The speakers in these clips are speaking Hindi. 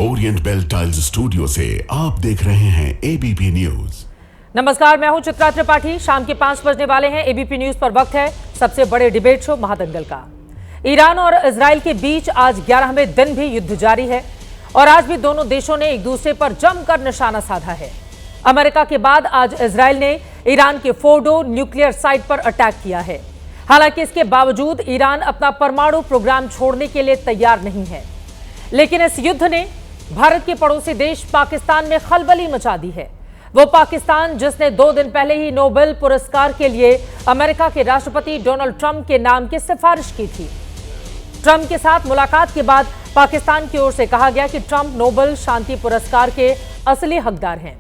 ओरिएंट बेल टाइल्स स्टूडियो से आप देख रहे हैं एबीपी न्यूज। नमस्कार, मैं हूं चित्रा त्रिपाठी। शाम के 5 बजने वाले हैं। एबीपी न्यूज पर वक्त है सबसे बड़े डिबेट शो महादंगल का। ईरान और इजराइल के बीच आज 11वें दिन भी युद्ध जारी है और आज भी दोनों देशों ने एक दूसरे पर जमकर निशाना साधा है। अमेरिका के बाद आज इजराइल ने ईरान के फोर्डो न्यूक्लियर साइट पर अटैक किया है। हालांकि इसके बावजूद ईरान अपना परमाणु प्रोग्राम छोड़ने के लिए तैयार नहीं है, लेकिन इस युद्ध ने भारत के पड़ोसी देश पाकिस्तान में खलबली मचा दी है। वो पाकिस्तान जिसने 2 दिन पहले ही नोबेल पुरस्कार के लिए अमेरिका के राष्ट्रपति डोनाल्ड ट्रंप के नाम की सिफारिश की थी। ट्रंप के साथ मुलाकात के बाद पाकिस्तान की ओर से कहा गया कि ट्रंप नोबेल शांति पुरस्कार के असली हकदार हैं।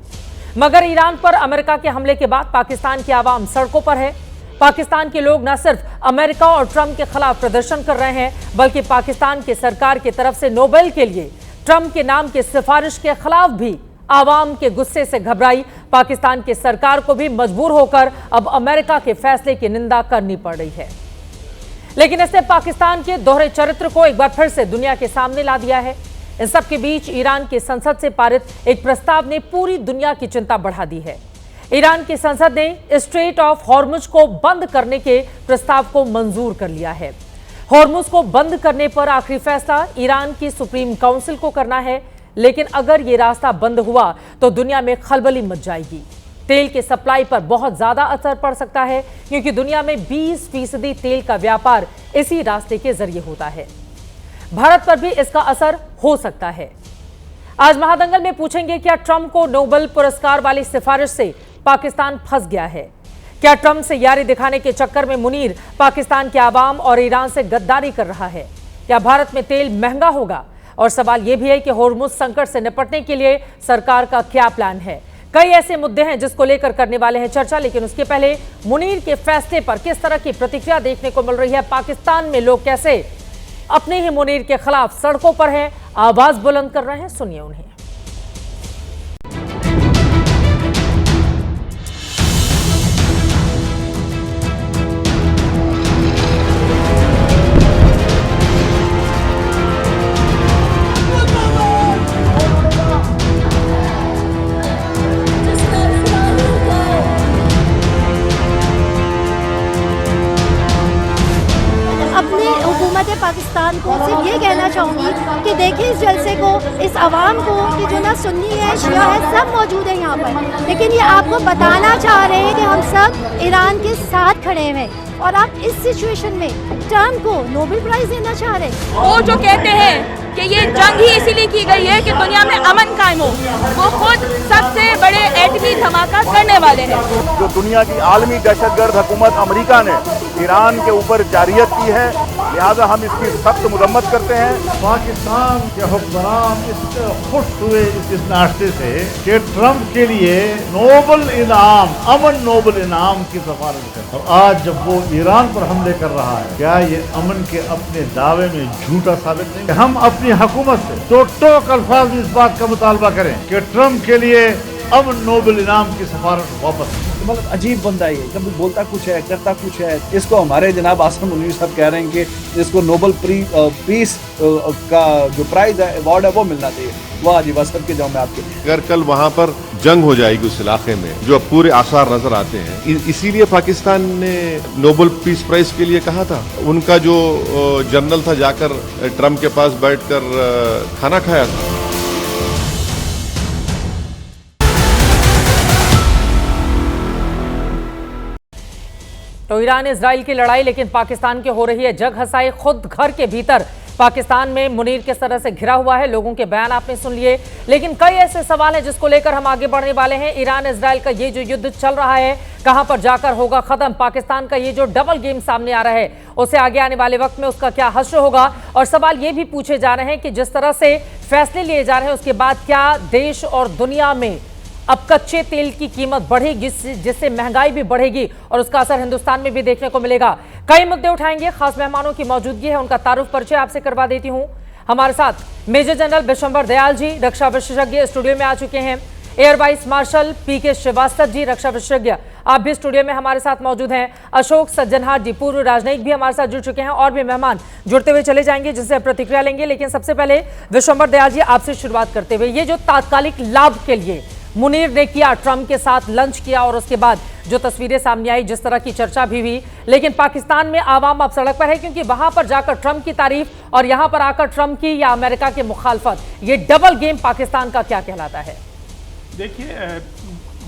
मगर ईरान पर अमेरिका के हमले के बाद पाकिस्तान की आवाम सड़कों पर है। पाकिस्तान के लोग न सिर्फ अमेरिका और ट्रंप के खिलाफ प्रदर्शन कर रहे हैं, बल्कि पाकिस्तान की सरकार की तरफ से नोबेल के लिए ट्रंप के नाम की सिफारिश के खिलाफ भी आवाम के गुस्से से घबराई पाकिस्तान की सरकार को भी मजबूर होकर अब अमेरिका के फैसले की निंदा करनी पड़ रही है। लेकिन इसने पाकिस्तान के दोहरे चरित्र को एक बार फिर से दुनिया के सामने ला दिया है। इन सब के बीच ईरान की संसद से पारित एक प्रस्ताव ने पूरी दुनिया की चिंता बढ़ा दी है। ईरान की संसद ने स्ट्रेट ऑफ हॉर्मुज को बंद करने के प्रस्ताव को मंजूर कर लिया है। हॉर्मुज को बंद करने पर आखिरी फैसला ईरान की सुप्रीम काउंसिल को करना है, लेकिन अगर ये रास्ता बंद हुआ तो दुनिया में खलबली मच जाएगी। तेल के सप्लाई पर बहुत ज्यादा असर पड़ सकता है, क्योंकि दुनिया में 20% तेल का व्यापार इसी रास्ते के जरिए होता है। भारत पर भी इसका असर हो सकता है। आज महादंगल में पूछेंगे, क्या ट्रंप को नोबेल पुरस्कार वाली सिफारिश से पाकिस्तान फंस गया है? क्या ट्रंप से यारी दिखाने के चक्कर में मुनीर पाकिस्तान के आवाम और ईरान से गद्दारी कर रहा है? क्या भारत में तेल महंगा होगा? और सवाल यह भी है कि हॉर्मुज संकट से निपटने के लिए सरकार का क्या प्लान है? कई ऐसे मुद्दे हैं जिसको लेकर करने वाले हैं चर्चा, लेकिन उसके पहले मुनीर के फैसले पर किस तरह की प्रतिक्रिया देखने को मिल रही है? पाकिस्तान में लोग कैसे अपने ही मुनीर के खिलाफ सड़कों पर हैं, आवाज बुलंद कर रहे हैं, सुनिए उन्हें। पाकिस्तान को सिर्फ ये कहना चाहूँगी कि देखिए इस जलसे को, इस आवाम को कि जो ना सुन्नी है, शिया है, सब मौजूद है यहाँ पर, लेकिन ये आपको बताना चाह रहे हैं कि हम सब ईरान के साथ खड़े हैं। और आप इस सिचुएशन में ट्रंप को नोबेल प्राइज देना चाह रहे हैं। वो जो कहते हैं कि ये जंग ही इसीलिए की गई है कि दुनिया में अमन कायम हो, वो खुद सबसे बड़े एटमी धमाका करने वाले हैं। जो दुनिया की आलमी दहशतगर्द हुकूमत अमेरिका ने ईरान के ऊपर जारियत की है, लिहाजा हम इसकी सख्त मुजम्मत करते हैं। पाकिस्तान के हुक्मरान इससे खुश हुए इस नाश्ते से कि ट्रंप के लिए नोबेल इनाम, अमन नोबेल इनाम की सिफारिश कर। और आज जब वो ईरान पर हमले कर रहा है, क्या ये अमन के अपने दावे में झूठा साबित नहीं? हम अपनी हुकूमत से टोक अल्फाज में इस बात का मुतालबा करें कि ट्रंप के लिए अमन नोबेल इनाम की सिफारिश वापस। मतलब अजीब बंदा है, कभी बोलता कुछ है, करता कुछ है। इसको हमारे जनाब आसम मुनीर साहब कह रहे हैं कि इसको नोबेल पीस का जो प्राइज है, अवार्ड है, वो मिलना चाहिए। वाह जी वाह, सबके जाऊँ मैं आपके। अगर कल वहाँ पर जंग हो जाएगी उस इलाके में, जो अब पूरे आसार नजर आते हैं, इसीलिए पाकिस्तान ने नोबेल पीस प्राइज के लिए कहा था। उनका जो जनरल था जाकर ट्रंप के पास बैठकर खाना खाया था। तो ईरान इजराइल की लड़ाई, लेकिन पाकिस्तान की हो रही है जग हंसाई। खुद घर के भीतर पाकिस्तान में मुनीर किस तरह से घिरा हुआ है, लोगों के बयान आपने सुन लिए, लेकिन कई ऐसे सवाल हैं जिसको लेकर हम आगे बढ़ने वाले हैं। ईरान इजराइल का ये जो युद्ध चल रहा है, कहां पर जाकर होगा खत्म? पाकिस्तान का ये जो डबल गेम सामने आ रहा है, उसे आगे आने वाले वक्त में उसका क्या हश्र होगा? और सवाल ये भी पूछे जा रहे हैं कि जिस तरह से फैसले लिए जा रहे हैं, उसके बाद क्या देश और दुनिया में अब कच्चे तेल की कीमत बढ़ेगी, जिससे महंगाई भी बढ़ेगी और उसका असर हिंदुस्तान में भी देखने को मिलेगा। कई मुद्दे उठाएंगे, खास मेहमानों की मौजूदगी है, उनका तारुफ परिचय आपसे करवा देती हूं। हमारे साथ मेजर जनरल बिशंबर दयाल जी, रक्षा विशेषज्ञ, स्टूडियो में आ चुके हैं। एयर वाइस मार्शल पीके श्रीवास्तव जी, रक्षा विशेषज्ञ, आप भी स्टूडियो में हमारे साथ मौजूद हैं। अशोक सज्जनहार जी, पूर्व राजनयिक, भी हमारे साथ जुड़ चुके हैं और भी मेहमान जुड़ते हुए चले जाएंगे जिससे प्रतिक्रिया लेंगे। लेकिन सबसे पहले विश्वंभर दयाल जी, आपसे शुरुआत करते हुए, ये जो तात्कालिक लाभ के लिए मुनीर ने किया, ट्रंप के साथ लंच किया और उसके बाद जो तस्वीरें सामने आई, जिस तरह की चर्चा भी हुई, लेकिन पाकिस्तान में आवाम अब सड़क पर है क्योंकि वहां पर जाकर ट्रंप की तारीफ और यहां पर आकर ट्रंप की या अमेरिका की मुखालफत, ये डबल गेम पाकिस्तान का क्या कहलाता है? देखिए,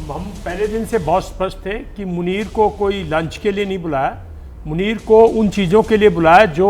हम पहले दिन से बहुत स्पष्ट थे कि मुनीर को कोई लंच के लिए नहीं बुलाया, मुनीर को उन चीज़ों के लिए बुलाया जो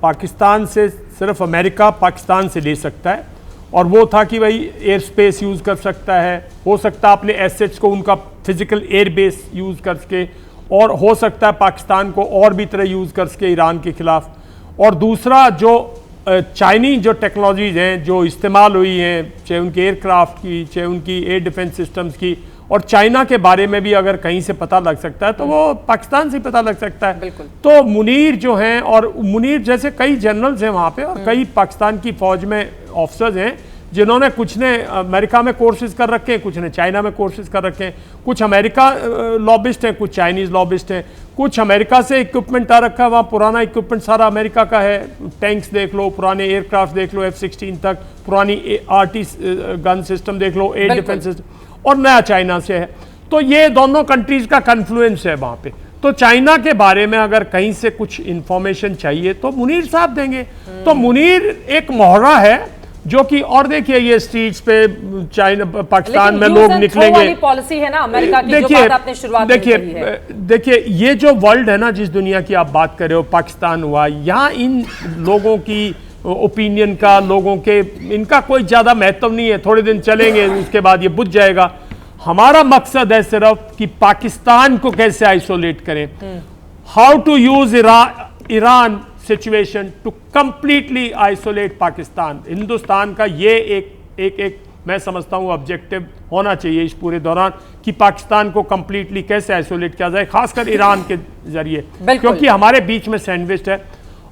पाकिस्तान से सिर्फ अमेरिका पाकिस्तान से ले सकता है, और वो था कि भाई एयर स्पेस यूज़ कर सकता है, हो सकता है अपने एसेट्स को उनका फिजिकल एयर बेस यूज़ करके, और हो सकता है पाकिस्तान को और भी तरह यूज़ कर सके ईरान के ख़िलाफ़। और दूसरा, जो चाइनीज जो टेक्नोलॉजीज़ हैं जो इस्तेमाल हुई हैं, चाहे उनके एयरक्राफ्ट की, चाहे उनकी एयर डिफेंस सिस्टम्स की, और चाइना के बारे में भी अगर कहीं से पता लग सकता है तो वो पाकिस्तान से पता लग सकता है। तो मुनीर जो हैं, और मुनीर जैसे कई जनरल्स हैं वहाँ पे, और कई पाकिस्तान की फ़ौज में ऑफिसर्स हैं जिन्होंने, कुछ ने अमेरिका में कोर्सेज कर रखे हैं, कुछ ने चाइना में कोर्सेज कर रखे हैं, कुछ अमेरिका लॉबिस्ट हैं, कुछ चाइनीज़ लॉबिस्ट हैं, कुछ अमेरिका से इक्विपमेंट आ रखा है, वहाँ पुराना इक्विपमेंट सारा अमेरिका का है, टैंक्स देख लो, पुराने एयरक्राफ्ट देख लो, F-16 तक, पुरानी RT गन सिस्टम देख लो, एयर डिफेंस सिस्टम, और नया चाइना से है। तो ये दोनों कंट्रीज का कन्फ्लुएंस है वहाँ पे। तो चाइना के बारे में अगर कहीं से कुछ इंफॉर्मेशन चाहिए तो मुनीर साहब देंगे। तो मुनीर एक मोहरा है जो कि, और देखिए ये स्ट्रीट्स पे चाइना पाकिस्तान में लोग निकलेंगे, पॉलिसी है ना अमेरिका की, जो बात आपने शुरुआत में कही है। देखिए ये जो वर्ल्ड है ना, जिस दुनिया की आप बात कर रहे हो, पाकिस्तान हुआ, यहाँ इन लोगों की ओपिनियन का, लोगों के, इनका कोई ज़्यादा महत्व नहीं है, थोड़े दिन चलेंगे उसके बाद ये बुझ जाएगा। हमारा मकसद है सिर्फ कि पाकिस्तान को कैसे आइसोलेट करें, how to use Iran situation to completely isolate Pakistan. Hindustan का ये एक मैं समझता हूँ ऑब्जेक्टिव होना चाहिए इस पूरे दौरान, कि पाकिस्तान को कंप्लीटली कैसे आइसोलेट किया जाए, खासकर ईरान के जरिए, क्योंकि हमारे बीच में सैंडविच है।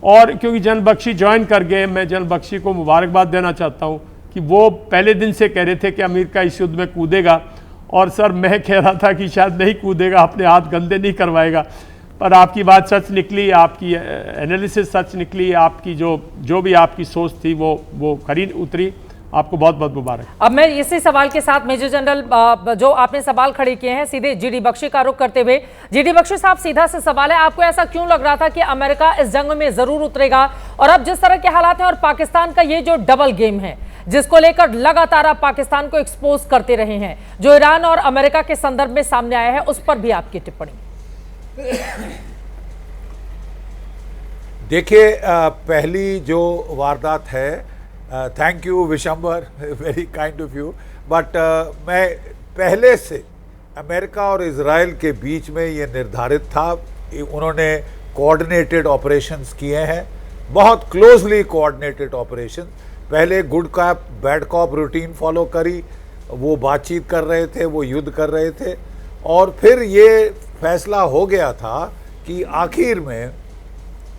और क्योंकि जनरल बख्शी ज्वाइन कर गए, मैं जनरल बख्शी को मुबारकबाद देना चाहता हूँ कि वो पहले दिन से कह रहे थे कि अमेरिका इस युद्ध में कूदेगा, और सर मैं कह रहा था कि शायद नहीं कूदेगा, अपने हाथ गंदे नहीं करवाएगा, पर आपकी बात सच निकली, आपकी एनालिसिस सच निकली, आपकी जो भी आपकी सोच थी वो खरी उतरी। आपको बहुत बहुत मुबारक। अब मैं इसी सवाल के साथ मेजर जनरल, जो आपने सवाल खड़े किए हैं, सीधे जीडी बख्शी का रुख करते हुए, जीडी बख्शी साहब, सीधा से सवाल है, आपको ऐसा क्यों लग रहा था कि अमेरिका इस जंग में जरूर उतरेगा? और अब जिस तरह के हालात हैं और पाकिस्तान का ये जो डबल गेम है जिसको लेकर लगातार आप पाकिस्तान को एक्सपोज करते रहे हैं, जो ईरान और अमेरिका के संदर्भ में सामने आया है, उस पर भी आपकी टिप्पणी। देखिए, पहली जो वारदात है, thank you Vishambar, very kind of you, but मैं पहले से अमेरिका और इजराइल के बीच में ये निर्धारित था, उन्होंने कोऑर्डिनेटेड ऑपरेशंस किए हैं, बहुत क्लोजली कोऑर्डिनेटेड ऑपरेशन। पहले good cop bad cop routine follow करी, वो बातचीत कर रहे थे, वो युद्ध कर रहे थे, और फिर ये फैसला हो गया था कि आखिर में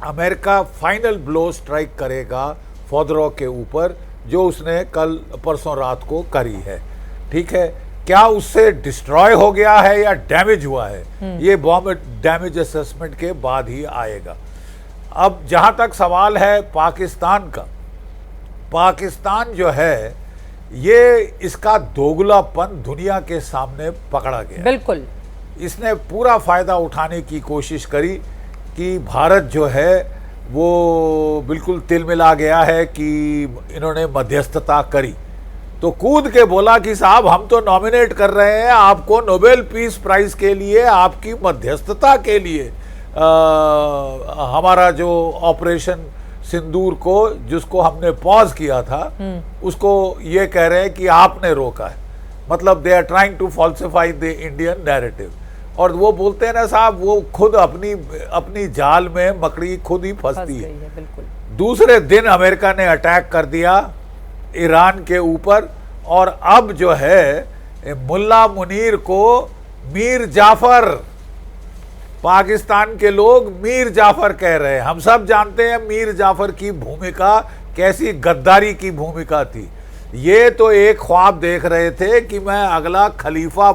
अमेरिका फाइनल ब्लो स्ट्राइक करेगा फौदरों के ऊपर, जो उसने कल परसों रात को करी है। ठीक है, क्या उससे डिस्ट्रॉय हो गया है या डैमेज हुआ है, ये बॉम्ब डैमेज असेसमेंट के बाद ही आएगा। अब जहां तक सवाल है पाकिस्तान का, पाकिस्तान जो है ये इसका दोगलापन दुनिया के सामने पकड़ा गया। बिल्कुल, इसने पूरा फायदा उठाने की कोशिश करी कि भारत जो है वो बिल्कुल तिलमिला गया है कि इन्होंने मध्यस्थता करी, तो कूद के बोला कि साहब हम तो नॉमिनेट कर रहे हैं आपको नोबेल पीस प्राइज के लिए, आपकी मध्यस्थता के लिए हमारा जो ऑपरेशन सिंदूर को, जिसको हमने पॉज किया था, उसको ये कह रहे हैं कि आपने रोका है। मतलब they are trying to falsify the Indian narrative. और वो बोलते हैं ना साहब, वो खुद अपनी जाल में मकड़ी खुद ही फंसती है। दूसरे दिन अमेरिका ने अटैक कर दिया ईरान के ऊपर, और अब जो है मुल्ला मुनीर को मीर जाफर, पाकिस्तान के लोग मीर जाफर कह रहे हैं। हम सब जानते हैं मीर जाफर की भूमिका कैसी गद्दारी की भूमिका थी। ये तो एक ख्वाब देख रहे थे कि मैं अगला खलीफा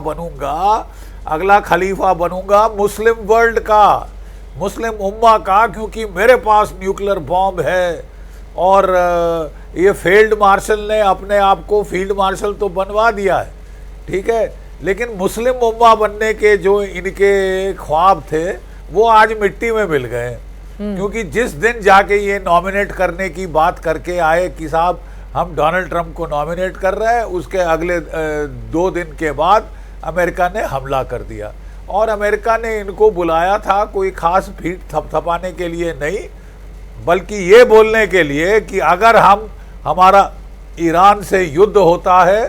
बनूंगा मुस्लिम वर्ल्ड का, मुस्लिम उम्मा का, क्योंकि मेरे पास न्यूक्लियर बॉम्ब है। और ये फील्ड मार्शल ने अपने आप को फील्ड मार्शल तो बनवा दिया है, ठीक है, लेकिन मुस्लिम उम्मा बनने के जो इनके ख्वाब थे वो आज मिट्टी में मिल गए। क्योंकि जिस दिन जाके ये नॉमिनेट करने की बात करके आए कि साहब हम डोनाल्ड ट्रंप को नॉमिनेट कर रहे हैं, उसके अगले 2 दिन के बाद अमेरिका ने हमला कर दिया। और अमेरिका ने इनको बुलाया था कोई खास भीड़ थपथपाने के लिए नहीं, बल्कि ये बोलने के लिए कि अगर हमारा ईरान से युद्ध होता है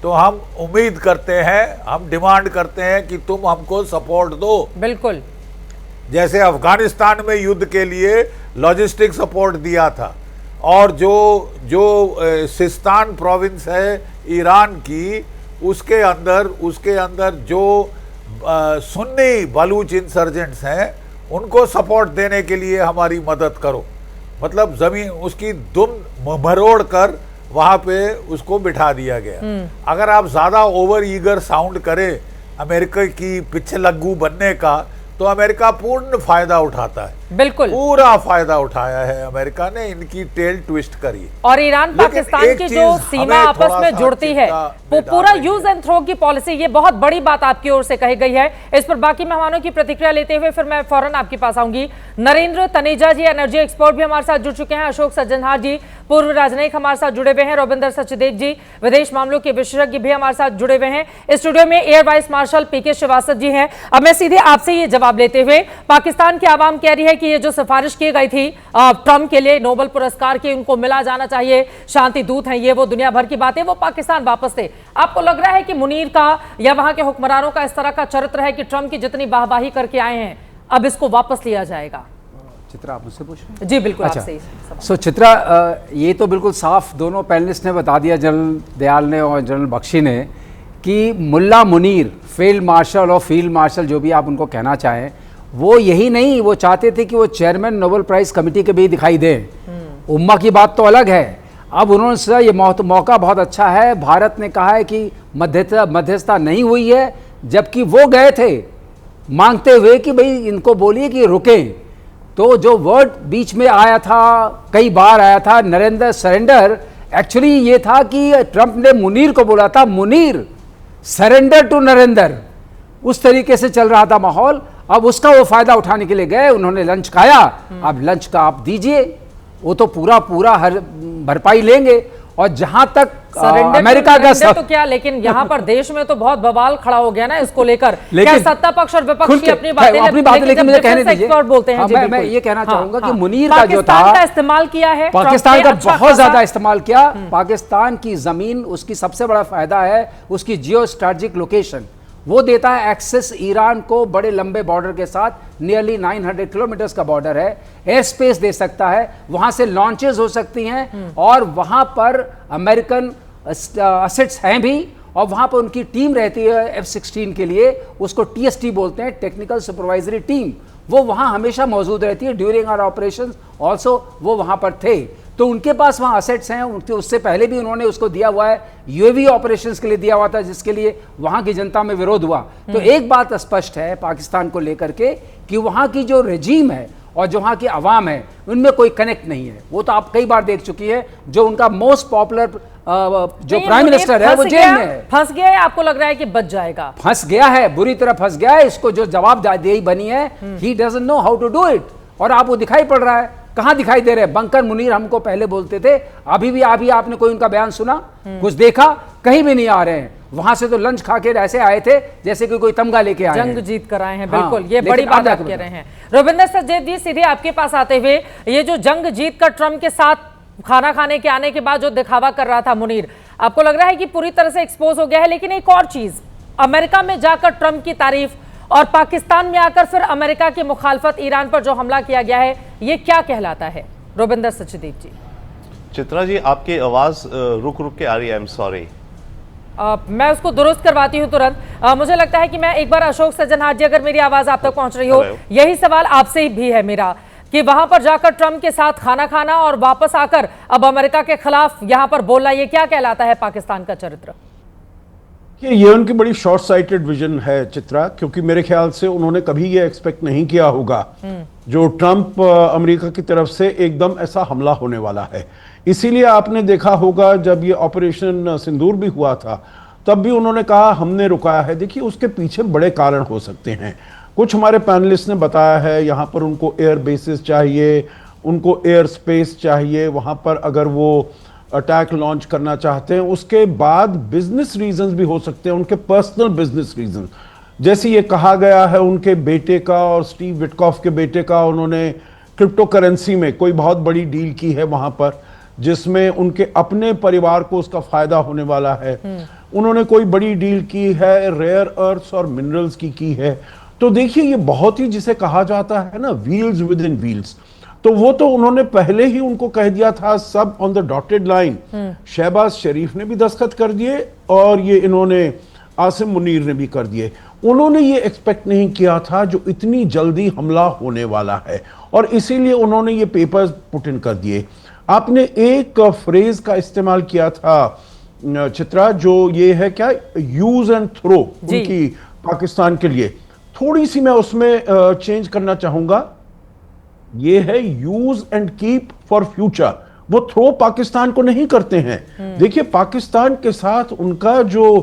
तो हम उम्मीद करते हैं, हम डिमांड करते हैं कि तुम हमको सपोर्ट दो। बिल्कुल, जैसे अफगानिस्तान में युद्ध के लिए लॉजिस्टिक सपोर्ट दिया था, और जो सिस्तान प्रोविंस है ईरान की, उसके अंदर जो सुन्नी बलूच इंसर्जेंट्स हैं उनको सपोर्ट देने के लिए हमारी मदद करो। मतलब जमीन उसकी दुम मरोड़ कर वहां पे उसको बिठा दिया गया। अगर आप ज्यादा ओवर ईगर साउंड करें अमेरिका की पीछे लग्गू बनने का, तो अमेरिका पूर्ण फायदा उठाता है। बिल्कुल, पूरा फायदा उठाया है अमेरिका ने, इनकी टेल ट्विस्ट करी। और ईरान पाकिस्तान की जो सीमा आपस में जुड़ती है वो पूरा यूज एंड थ्रो की पॉलिसी, ये बहुत बड़ी बात आपकी ओर से कही गई है। इस पर बाकी मेहमानों की प्रतिक्रिया लेते हुए फिर मैं फौरन आपके पास आऊंगी। नरेंद्र तनेजा जी एनर्जी एक्सपर्ट भी हमारे साथ जुड़ चुके हैं, अशोक सज्जनहार जी पूर्व राजनयिक हमारे साथ जुड़े हुए हैं, रविंदर सचदेव जी विदेश मामलों के विशेषज्ञ भी हमारे साथ जुड़े हुए हैं। इस स्टूडियो में एयर वाइस मार्शल पीके श्रीवास्तव जी हैं। अब मैं सीधे आपसे ये जवाब लेते हुए, पाकिस्तान की आवाम कह रही है कि ये जो सिफारिश की गई थी ट्रंप के लिए नोबेल पुरस्कार की, उनको मिला जाना चाहिए, शांति दूत हैं ये वो, दुनिया भर की बातें, वो पाकिस्तान वापस थे। आपको लग रहा है कि मुनीर का या वहां के हुक्मरानों का इस तरह का चरित्र है कि ट्रंप की जितनी वाहवाही करके आए हैं अब इसको वापस लिया जाएगा? चित्रा, आप मुझसे पूछ रहे हैं? जी बिल्कुल, अच्छा। आपसे। सो चित्रा, ये तो बिल्कुल साफ दोनों पैनलिस्ट ने बता दिया, जनरल दयाल ने और जनरल बख्शी ने, कि मुल्ला मुनीर फील्ड मार्शल और फील्ड मार्शल जो भी आप उनको कहना चाहें, वो यही नहीं, वो चाहते थे कि वो चेयरमैन नोबेल प्राइज कमेटी के भी दिखाई दें। उम्मा की बात तो अलग है। अब उन्होंने सोचा ये मौका बहुत अच्छा है, भारत ने कहा है कि मध्यस्थता नहीं हुई है, जबकि वो गए थे मांगते हुए कि भाई इनको बोलिए कि रुकें। तो जो वर्ड बीच में आया था, कई बार आया था, नरेंद्र सरेंडर, एक्चुअली ये था कि ट्रंप ने मुनीर को बोला था, मुनीर सरेंडर टू नरेंद्र, उस तरीके से चल रहा था माहौल। अब उसका वो फायदा उठाने के लिए गए, उन्होंने लंच खाया, अब लंच का आप दीजिए, वो तो पूरा हर भरपाई लेंगे। और जहां तक अमेरिका का तो क्या, लेकिन यहाँ पर देश में तो बहुत बवाल खड़ा हो गया ना इसको लेकर। क्या सत्ता पक्ष और विपक्ष की अपनी बातें, लेकिन मुझे कहने दीजिए, बोलते हैं। मैं ये कहना चाहूंगा कि मुनीर का जो था, का इस्तेमाल किया है, पाकिस्तान का बहुत ज्यादा इस्तेमाल किया। पाकिस्तान की जमीन, उसकी सबसे बड़ा फायदा है उसकी जियो स्ट्रेटेजिक लोकेशन, वो देता है एक्सेस ईरान को बड़े लंबे बॉर्डर के साथ, नियरली 900 किलोमीटर्स का बॉर्डर है, एयर स्पेस दे सकता है, वहां से लॉन्चेस हो सकती हैं, और वहां पर अमेरिकन असेट्स हैं भी, और वहां पर उनकी टीम रहती है F-16 के लिए, उसको TST बोलते हैं, टेक्निकल सुपरवाइजरी टीम, वो वहां हमेशा मौजूद रहती है। ड्यूरिंग आवर ऑपरेशंस ऑल्सो वो वहां पर थे, तो उनके पास वहाँ असेट्स हैं। उससे पहले भी उन्होंने उसको दिया हुआ है, यूएवी ऑपरेशंस के लिए दिया हुआ था, जिसके लिए वहाँ की जनता में विरोध हुआ। तो एक बात स्पष्ट है पाकिस्तान को लेकर के कि वहाँ की जो रेजीम है और जो वहाँ की आवाम है, उनमें कोई कनेक्ट नहीं है। वो तो आप कई बार देख चुकी है, जो उनका मोस्ट पॉपुलर जो प्राइम मिनिस्टर है वो जेल में है, फंस गया है। आपको लग रहा है कि बच जाएगा? फंस गया है, बुरी तरह फंस गया है। इसको जो जवाबदेही बनी है, he doesn't know how to do it, और आप वो दिखाई पड़ रहा है। कहां दिखाई दे रहे हैं? बंकर मुनीर हमको पहले बोलते थे, अभी आपने कोई उनका बयान सुना, कुछ देखा? कहीं भी नहीं आ रहे हैं। वहां से तो लंच खा के ऐसे आए थे जैसे कि कोई तमगा लेके आए, जंग जीत कर आए हैं। बिल्कुल, ये बड़ी बात आप कह रहे हैं। रविंदर सचदेव जी, सीधे आपके पास आते हुए, ये जो जंग जीत कर ट्रंप के साथ खाना खाने के आने के बाद जो दिखावा कर रहा था मुनीर, आपको लग रहा है कि पूरी तरह से एक्सपोज हो गया है? लेकिन एक और चीज, अमेरिका में जाकर ट्रंप की तारीफ और पाकिस्तान में आकर फिर अमेरिका की मुखालफत, ईरान पर जो हमला किया गया है, ये क्या कहलाता है? रविंदर सचदेव जी। चित्रा जी, आपकी आवाज रुक के आ रही है, आई एम सॉरी। मैं उसको दुरुस्त करवाती हूँ तुरंत। मुझे लगता है कि मैं एक बार, अशोक सज्जनहार जी, अगर मेरी आवाज आप तक पहुंच रही हो, यही सवाल आपसे भी है मेरा। कि वहां पर जाकर ट्रंप के साथ खाना खाना और वापस आकर अब अमेरिका के खिलाफ यहां पर बोलना, ये क्या कहलाता है पाकिस्तान का चरित्र? ये उनकी बड़ी शॉर्ट साइटेड विजन है चित्रा, क्योंकि मेरे ख्याल से उन्होंने कभी ये एक्सपेक्ट नहीं किया होगा जो ट्रंप अमेरिका की तरफ से एकदम ऐसा हमला होने वाला है। इसीलिए आपने देखा होगा जब ये ऑपरेशन सिंदूर भी हुआ था तब भी उन्होंने कहा हमने रुकाया है। देखिए उसके पीछे बड़े कारण हो सकते हैं, कुछ हमारे पैनलिस्ट ने बताया है। यहाँ पर उनको एयर बेसिस चाहिए, उनको एयर स्पेस चाहिए, वहाँ पर अगर वो अटैक लॉन्च करना चाहते हैं। उसके बाद बिजनेस रीजंस भी हो सकते हैं, उनके पर्सनल बिजनेस रीजन। जैसे ये कहा गया है उनके बेटे का और स्टीव विटकॉफ के बेटे का, उन्होंने क्रिप्टो करेंसी में कोई बहुत बड़ी डील की है वहाँ पर, जिसमें उनके अपने परिवार को उसका फायदा होने वाला है। उन्होंने कोई बड़ी डील की है रेयर अर्थ्स और मिनरल्स की है। तो देखिए ये बहुत ही जिसे कहा जाता है ना व्हील्स विद इन व्हील्स, तो वो तो उन्होंने पहले ही उनको कह दिया था, सब on the dotted line. Shahbaz Sharif ने भी दस्तखत कर दिए और ये इन्होंने आसिम मुनीर ने भी कर दिए। उन्होंने ये एक्सपेक्ट नहीं किया था जो इतनी जल्दी हमला होने वाला है, और इसीलिए उन्होंने ये पेपर्स पुट इन कर दिए। आपने एक फ्रेज का इस्तेमाल किया था चित्रा, जो ये है क्या, यूज एंड थ्रो उनकी पाकिस्तान के लिए। थोड़ी सी मैं उसमें चेंज करना चाहूंगा, ये है use and keep for future. वो थ्रो पाकिस्तान को नहीं करते हैं। देखिए पाकिस्तान के साथ उनका जो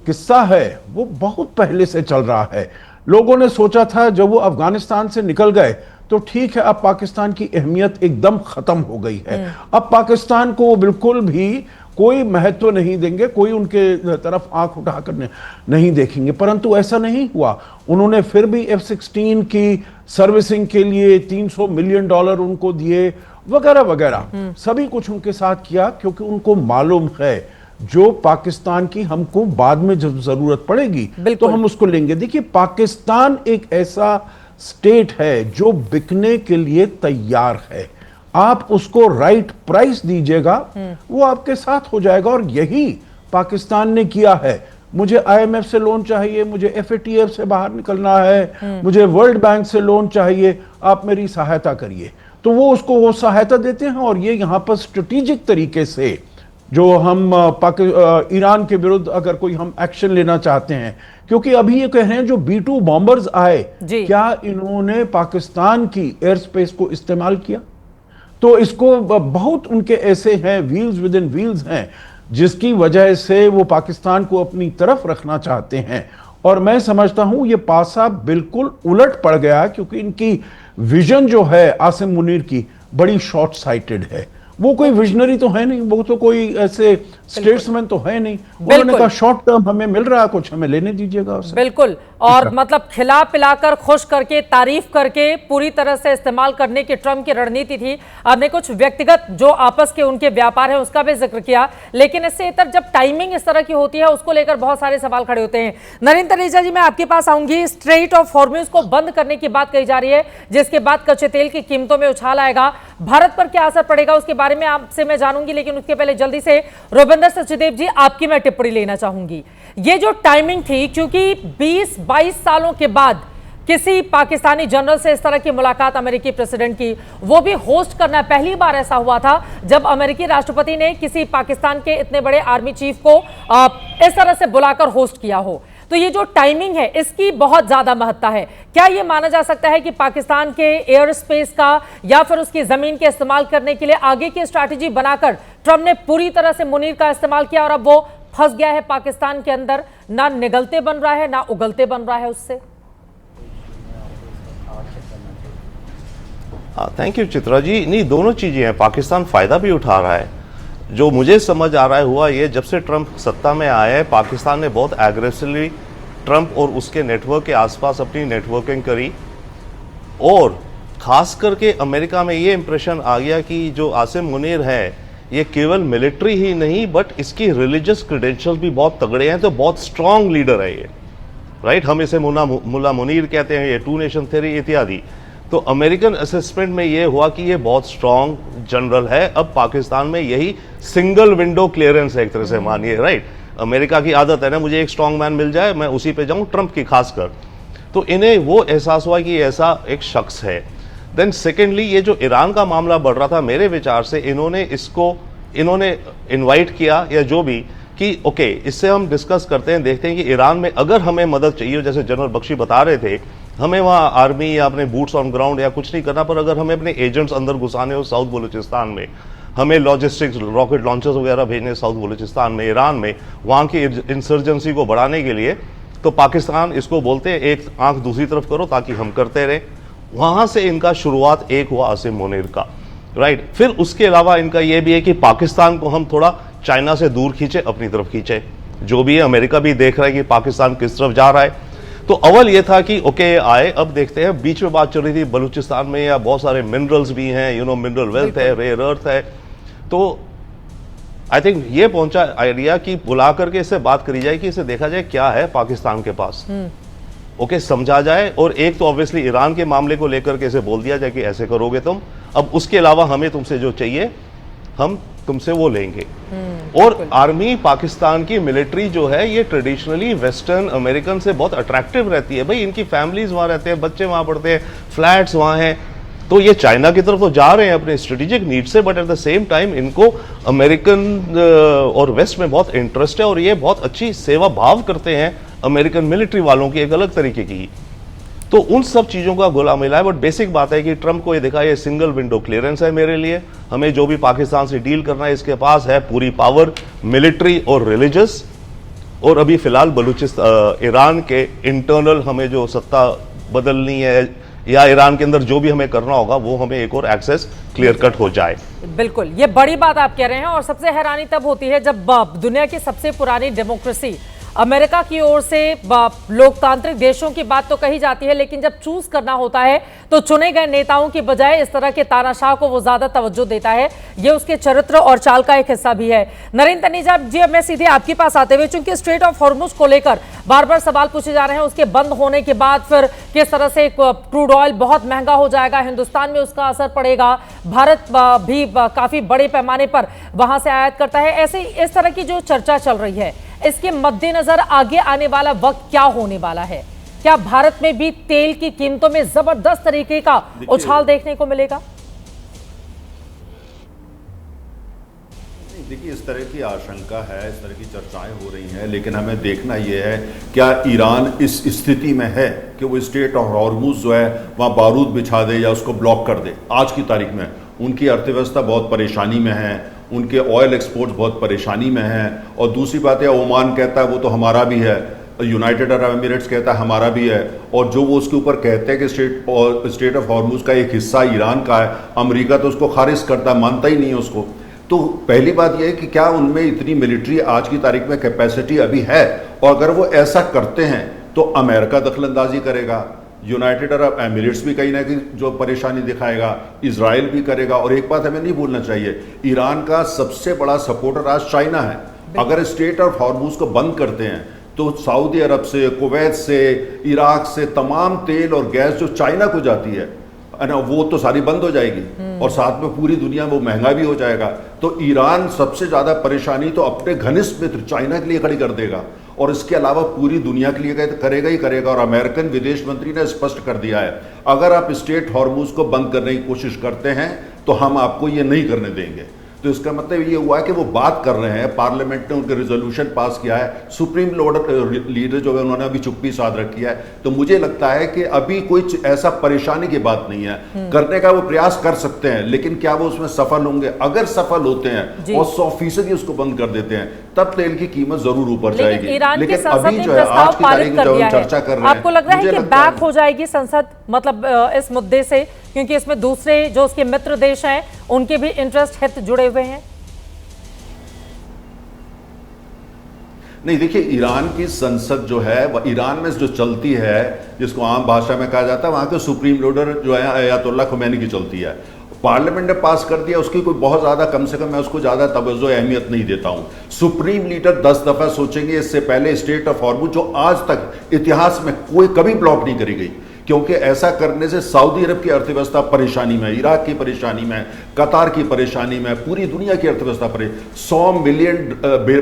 किस्सा है वो बहुत पहले से चल रहा है। लोगों ने सोचा था जब वो अफगानिस्तान से निकल गए तो ठीक है, अब पाकिस्तान की अहमियत एकदम खत्म हो गई है। अब पाकिस्तान को बिल्कुल भी कोई महत्व नहीं देंगे, कोई उनके तरफ आंख उठाकर नहीं देखेंगे, परंतु ऐसा नहीं हुआ। उन्होंने फिर भी F-16 की सर्विसिंग के लिए $300 मिलियन उनको दिए, वगैरह वगैरह सभी कुछ उनके साथ किया, क्योंकि उनको मालूम है जो पाकिस्तान की हमको बाद में जब जरूरत पड़ेगी तो हम उसको लेंगे। देखिए पाकिस्तान एक ऐसा स्टेट है जो बिकने के लिए तैयार है। आप उसको राइट प्राइस दीजिएगा वो आपके साथ हो जाएगा, और यही पाकिस्तान ने किया है। मुझे IMF से लोन चाहिए, मुझे FATF से बाहर निकलना है, मुझे वर्ल्ड बैंक से लोन चाहिए, आप मेरी सहायता करिए, तो वो उसको वो सहायता देते हैं। और ये यहाँ पर स्ट्रेटेजिक तरीके से जो हम ईरान के विरुद्ध अगर कोई हम एक्शन लेना चाहते हैं, क्योंकि अभी ये कह रहे हैं जो B-2 बॉम्बर्स आए, क्या इन्होंने पाकिस्तान की एयर स्पेस को इस्तेमाल किया? तो इसको बहुत उनके ऐसे हैं व्हील्स विद इन व्हील्स हैं, जिसकी वजह से वो पाकिस्तान को अपनी तरफ रखना चाहते हैं। और मैं समझता हूं ये पासा बिल्कुल उलट पड़ गया, क्योंकि इनकी विजन जो है आसिम मुनीर की बड़ी शॉर्ट साइटेड है। वो कोई विजनरी तो है नहीं, वो तो कोई ऐसे स्टेट्समैन तो है नहीं। उन्होंने कहा शॉर्ट टर्म हमें मिल रहा है, कुछ हमें लेने दीजिएगा उससे। बिल्कुल, और मतलब खिला पिलाकर खुश करके तारीफ करके पूरी तरह से इस्तेमाल करने की ट्रंप की रणनीति थी। आपने कुछ व्यक्तिगत जो आपस के उनके व्यापार है उसका भी जिक्र किया, लेकिन इससे इतर जब टाइमिंग इस तरह की होती है उसको लेकर बहुत सारे सवाल खड़े होते हैं। नरेंद्र तनेजा जी, मैं आपके पास आऊंगी। स्ट्रेट ऑफ हॉर्मुज को बंद करने की बात कही जा रही है, जिसके बाद कच्चे तेल की कीमतों में उछाल आएगा। भारत पर क्या असर पड़ेगा उसके बारे में आपसे मैं जानूंगी, लेकिन उसके पहले जल्दी से रुबिंदर सचदेव जी आपकी मैं टिप्पणी लेना चाहूंगी। ये जो टाइमिंग थी, क्योंकि 20-22 सालों के बाद किसी पाकिस्तानी जनरल से इस तरह की मुलाकात अमेरिकी प्रेसिडेंट की, वो भी होस्ट करना, पहली बार ऐसा हुआ था जब अमेरिकी राष्ट्रपति ने किसी पाकिस्तान के इतने बड़े आर्मी चीफ को इस तरह से बुलाकर होस्ट किया हो। तो ये जो टाइमिंग है इसकी बहुत ज्यादा महत्ता है। क्या ये माना जा सकता है कि पाकिस्तान के एयर स्पेस का या फिर उसकी जमीन के इस्तेमाल करने के लिए आगे की स्ट्रैटेजी बनाकर ट्रंप ने पूरी तरह से मुनीर का इस्तेमाल किया और अब वो फंस गया है पाकिस्तान के अंदर, ना निगलते बन रहा है ना उगलते बन रहा है उससे? Thank you Chitra ji. नहीं, दोनों चीजें हैं। पाकिस्तान फायदा भी उठा रहा है। जो मुझे समझ आ रहा है हुआ ये, जब से ट्रंप सत्ता में आया है पाकिस्तान ने बहुत एग्रेसिवली ट्रंप और उसके नेटवर्क के आसपास अपनी नेटवर्किंग करी, और खास करके अमेरिका में ये इंप्रेशन आ गया कि जो आसिम मुनीर है ये केवल मिलिट्री ही नहीं बट इसकी रिलीजियस क्रेडेंशियल भी बहुत तगड़े हैं, तो बहुत स्ट्रांग लीडर है ये, राइट। हम इसे मुल्ला मुनीर कहते हैं, ये 2 नेशन थ्योरी इत्यादि। तो अमेरिकन असेसमेंट में ये हुआ कि ये बहुत स्ट्रांग जनरल है। अब पाकिस्तान में यही सिंगल विंडो क्लियरेंस है एक तरह से, मानिए, राइट। अमेरिका की आदत है ना, मुझे एक स्ट्रांग मैन मिल जाए मैं उसी पे जाऊं, ट्रंप की खासकर। तो इन्हें वो एहसास हुआ कि ऐसा एक शख्स है। देन सेकेंडली ये जो ईरान का मामला बढ़ रहा था, मेरे विचार से इन्होंने इनवाइट किया या जो भी कि ओके इससे हम डिस्कस करते हैं, देखते हैं कि ईरान में अगर हमें मदद चाहिए, जैसे जनरल बख्शी बता रहे थे, हमें वहाँ आर्मी या अपने बूट्स ऑन ग्राउंड या कुछ नहीं करना, पर अगर हमें अपने एजेंट्स अंदर घुसाने हो साउथ बलूचिस्तान में, हमें लॉजिस्टिक्स रॉकेट लॉन्चर्स वगैरह भेजने साउथ बलूचिस्तान में, ईरान में, वहाँ की इंसर्जेंसी को बढ़ाने के लिए, तो पाकिस्तान इसको बोलते हैं एक आंख दूसरी तरफ करो ताकि हम करते रहें। वहाँ से इनका शुरुआत एक हुआ आसिम मुनीर का, राइट। फिर उसके अलावा इनका यह भी है कि पाकिस्तान को हम थोड़ा चाइना से दूर खींचे, अपनी तरफ खींचे, जो भी है। अमेरिका भी देख रहा है कि पाकिस्तान किस तरफ जा रहा है। तो अव्वल ये था कि ओके आए, अब देखते हैं। बीच में बात चल रही थी बलूचिस्तान में या बहुत सारे मिनरल्स भी हैं, मिनरल वेल्थ है, रेयर अर्थ है, तो आई थिंक ये पहुंचा आइडिया कि बुला करके इससे बात करी जाए कि इसे देखा जाए क्या है पाकिस्तान के पास, ओके समझा जाए। और एक तो ऑब्वियसली ईरान के मामले को लेकर के इसे बोल दिया जाए कि ऐसे करोगे तुम, अब उसके अलावा हमें तुमसे जो चाहिए हम तुमसे वो लेंगे। और आर्मी पाकिस्तान की मिलिट्री जो है ये ट्रेडिशनली वेस्टर्न अमेरिकन से बहुत अट्रैक्टिव रहती है। भाई इनकी फैमिलीज वहां रहते हैं, बच्चे वहां पढ़ते हैं, फ्लैट्स वहां हैं, तो ये चाइना की तरफ तो जा रहे हैं अपने स्ट्रेटेजिक नीड से, but at the same time इनको अमेरिकन और वेस्ट में बहुत इंटरेस्ट है और ये बहुत अच्छी सेवा भाव करते हैं अमेरिकन मिलिट्री वालों की, एक अलग तरीके की। तो उन सब चीज़ों का गोला मिला है। बट बेसिक बात है कि ट्रंप को ये दिखा, ये सिंगल विंडो क्लियरेंस है मेरे लिए, हमें जो भी पाकिस्तान से डील करना है इसके पास है पूरी पावर, मिलिट्री और रिलीजियस। और अभी फिलहाल बलूचिस्तान ईरान के इंटरनल हमें जो सत्ता बदलनी है या ईरान के अंदर जो भी हमें करना होगा वो हमें एक और एक्सेस क्लियर कट हो जाए। बिल्कुल, ये बड़ी बात आप कह रहे हैं। और सबसे हैरानी तब होती है जब दुनिया की सबसे पुरानी डेमोक्रेसी अमेरिका की ओर से लोकतांत्रिक देशों की बात तो कही जाती है, लेकिन जब चूज करना होता है तो चुने गए नेताओं की बजाय इस तरह के तानाशाह को वो ज्यादा तवज्जो देता है। ये उसके चरित्र और चाल का एक हिस्सा भी है। नरेंद्र तनेजा जी, अब मैं सीधे आपके पास आते हुए, चूंकि स्ट्रेट ऑफ हॉर्मुज को लेकर बार बार सवाल पूछे जा रहे हैं, उसके बंद होने के बाद फिर किस तरह से क्रूड ऑयल बहुत महंगा हो जाएगा, हिंदुस्तान में उसका असर पड़ेगा, भारत भी काफी बड़े पैमाने पर वहां से आयात करता है। ऐसे इस तरह की जो चर्चा चल रही है, इसके मद्देनजर आगे आने वाला वक्त क्या होने वाला है? क्या भारत में भी तेल की कीमतों में जबरदस्त तरीके का उछाल देखने को मिलेगा? देखिए, इस तरह की आशंका है, इस तरह की चर्चाएं हो रही हैं, लेकिन हमें देखना यह है क्या ईरान इस स्थिति में है कि वो स्ट्रेट ऑफ हॉर्मुज जो है वहाँ बारूद बिछा दे या उसको ब्लॉक कर दे। आज की तारीख में उनकी अर्थव्यवस्था बहुत परेशानी में है, उनके ऑयल एक्सपोर्ट्स बहुत परेशानी में हैं। और दूसरी बात है, ओमान कहता है वो तो हमारा भी है, यूनाइटेड अरब एमिरेट्स कहता है हमारा भी है, और जो वो उसके ऊपर कहते हैं कि स्ट्रेट ऑफ हॉर्मुज का एक हिस्सा ईरान का है, अमेरिका तो उसको खारिज करता है, मानता ही नहीं है उसको। तो पहली बात यह है कि क्या उनमें इतनी मिलिट्री आज की तारीख में कैपेसिटी अभी है, और अगर वो ऐसा करते हैं तो अमेरिका दखलंदाजी करेगा, यूनाइटेड अरब एमिरेट्स भी कहीं ना कहीं जो परेशानी दिखाएगा, इजराइल भी करेगा। और एक बात हमें नहीं भूलना चाहिए, ईरान का सबसे बड़ा सपोर्टर आज चाइना है। अगर स्ट्रेट ऑफ हॉर्मुज को बंद करते हैं तो सऊदी अरब से, कुवैत से, इराक से तमाम तेल और गैस जो चाइना को जाती है ना, वो तो सारी बंद हो जाएगी और साथ में पूरी दुनिया में वो महंगा भी हो जाएगा। तो ईरान सबसे ज्यादा परेशानी तो अपने घनिष्ठ मित्र चाइना के लिए खड़ी कर देगा और इसके अलावा पूरी दुनिया के लिए करेगा ही करेगा। और अमेरिकन विदेश मंत्री ने स्पष्ट कर दिया है, अगर आप स्ट्रेट हॉर्मुज को बंद करने की कोशिश करते हैं तो हम आपको ये नहीं करने देंगे। तो इसका मतलब ये हुआ है कि वो बात कर रहे हैं, पार्लियामेंट ने उनके रेजोल्यूशन पास किया है, सुप्रीम लीडर जो है उन्होंने अभी चुप्पी साध रखी है। तो मुझे लगता है कि अभी कोई ऐसा परेशानी की बात नहीं है, करने का वो प्रयास कर सकते हैं, लेकिन क्या वो उसमें सफल होंगे? अगर सफल होते हैं और 100% उसको बंद कर देते हैं तब तेल की कीमत जरूर ऊपर जाएगी। लेकिन अभी जो है आज की तारीख में जो हम चर्चा कर रहे हैं, आपको लग रहा है कि बैक हो जाएगी संसद, मतलब इस मुद्दे से, क्योंकि इसमें दूसरे जो उसके मित्र देश हैं उनके भी इंटरेस्ट हित जुड़े हुए हैं? नहीं, देखिए, ईरान की संसद जो है वह ईरान में जो चलती है, जिसको आम भाषा में कहा जाता है, वहां के सुप्रीम लीडर जो है अयातुल्लाह खुमैनी की चलती है। पार्लियामेंट ने पास कर दिया, उसकी कोई बहुत ज्यादा, कम से कम मैं उसको ज्यादा तवज्जो अहमियत नहीं देता हूं। सुप्रीम लीडर 10 दफा सोचेंगे इससे पहले स्ट्रेट ऑफ हॉर्मुज, जो आज तक इतिहास में कोई कभी ब्लॉक नहीं करी गई, क्योंकि ऐसा करने से सऊदी अरब की अर्थव्यवस्था परेशानी में, इराक की परेशानी में, कतार की परेशानी में, पूरी दुनिया की अर्थव्यवस्था परेशानी। 100 मिलियन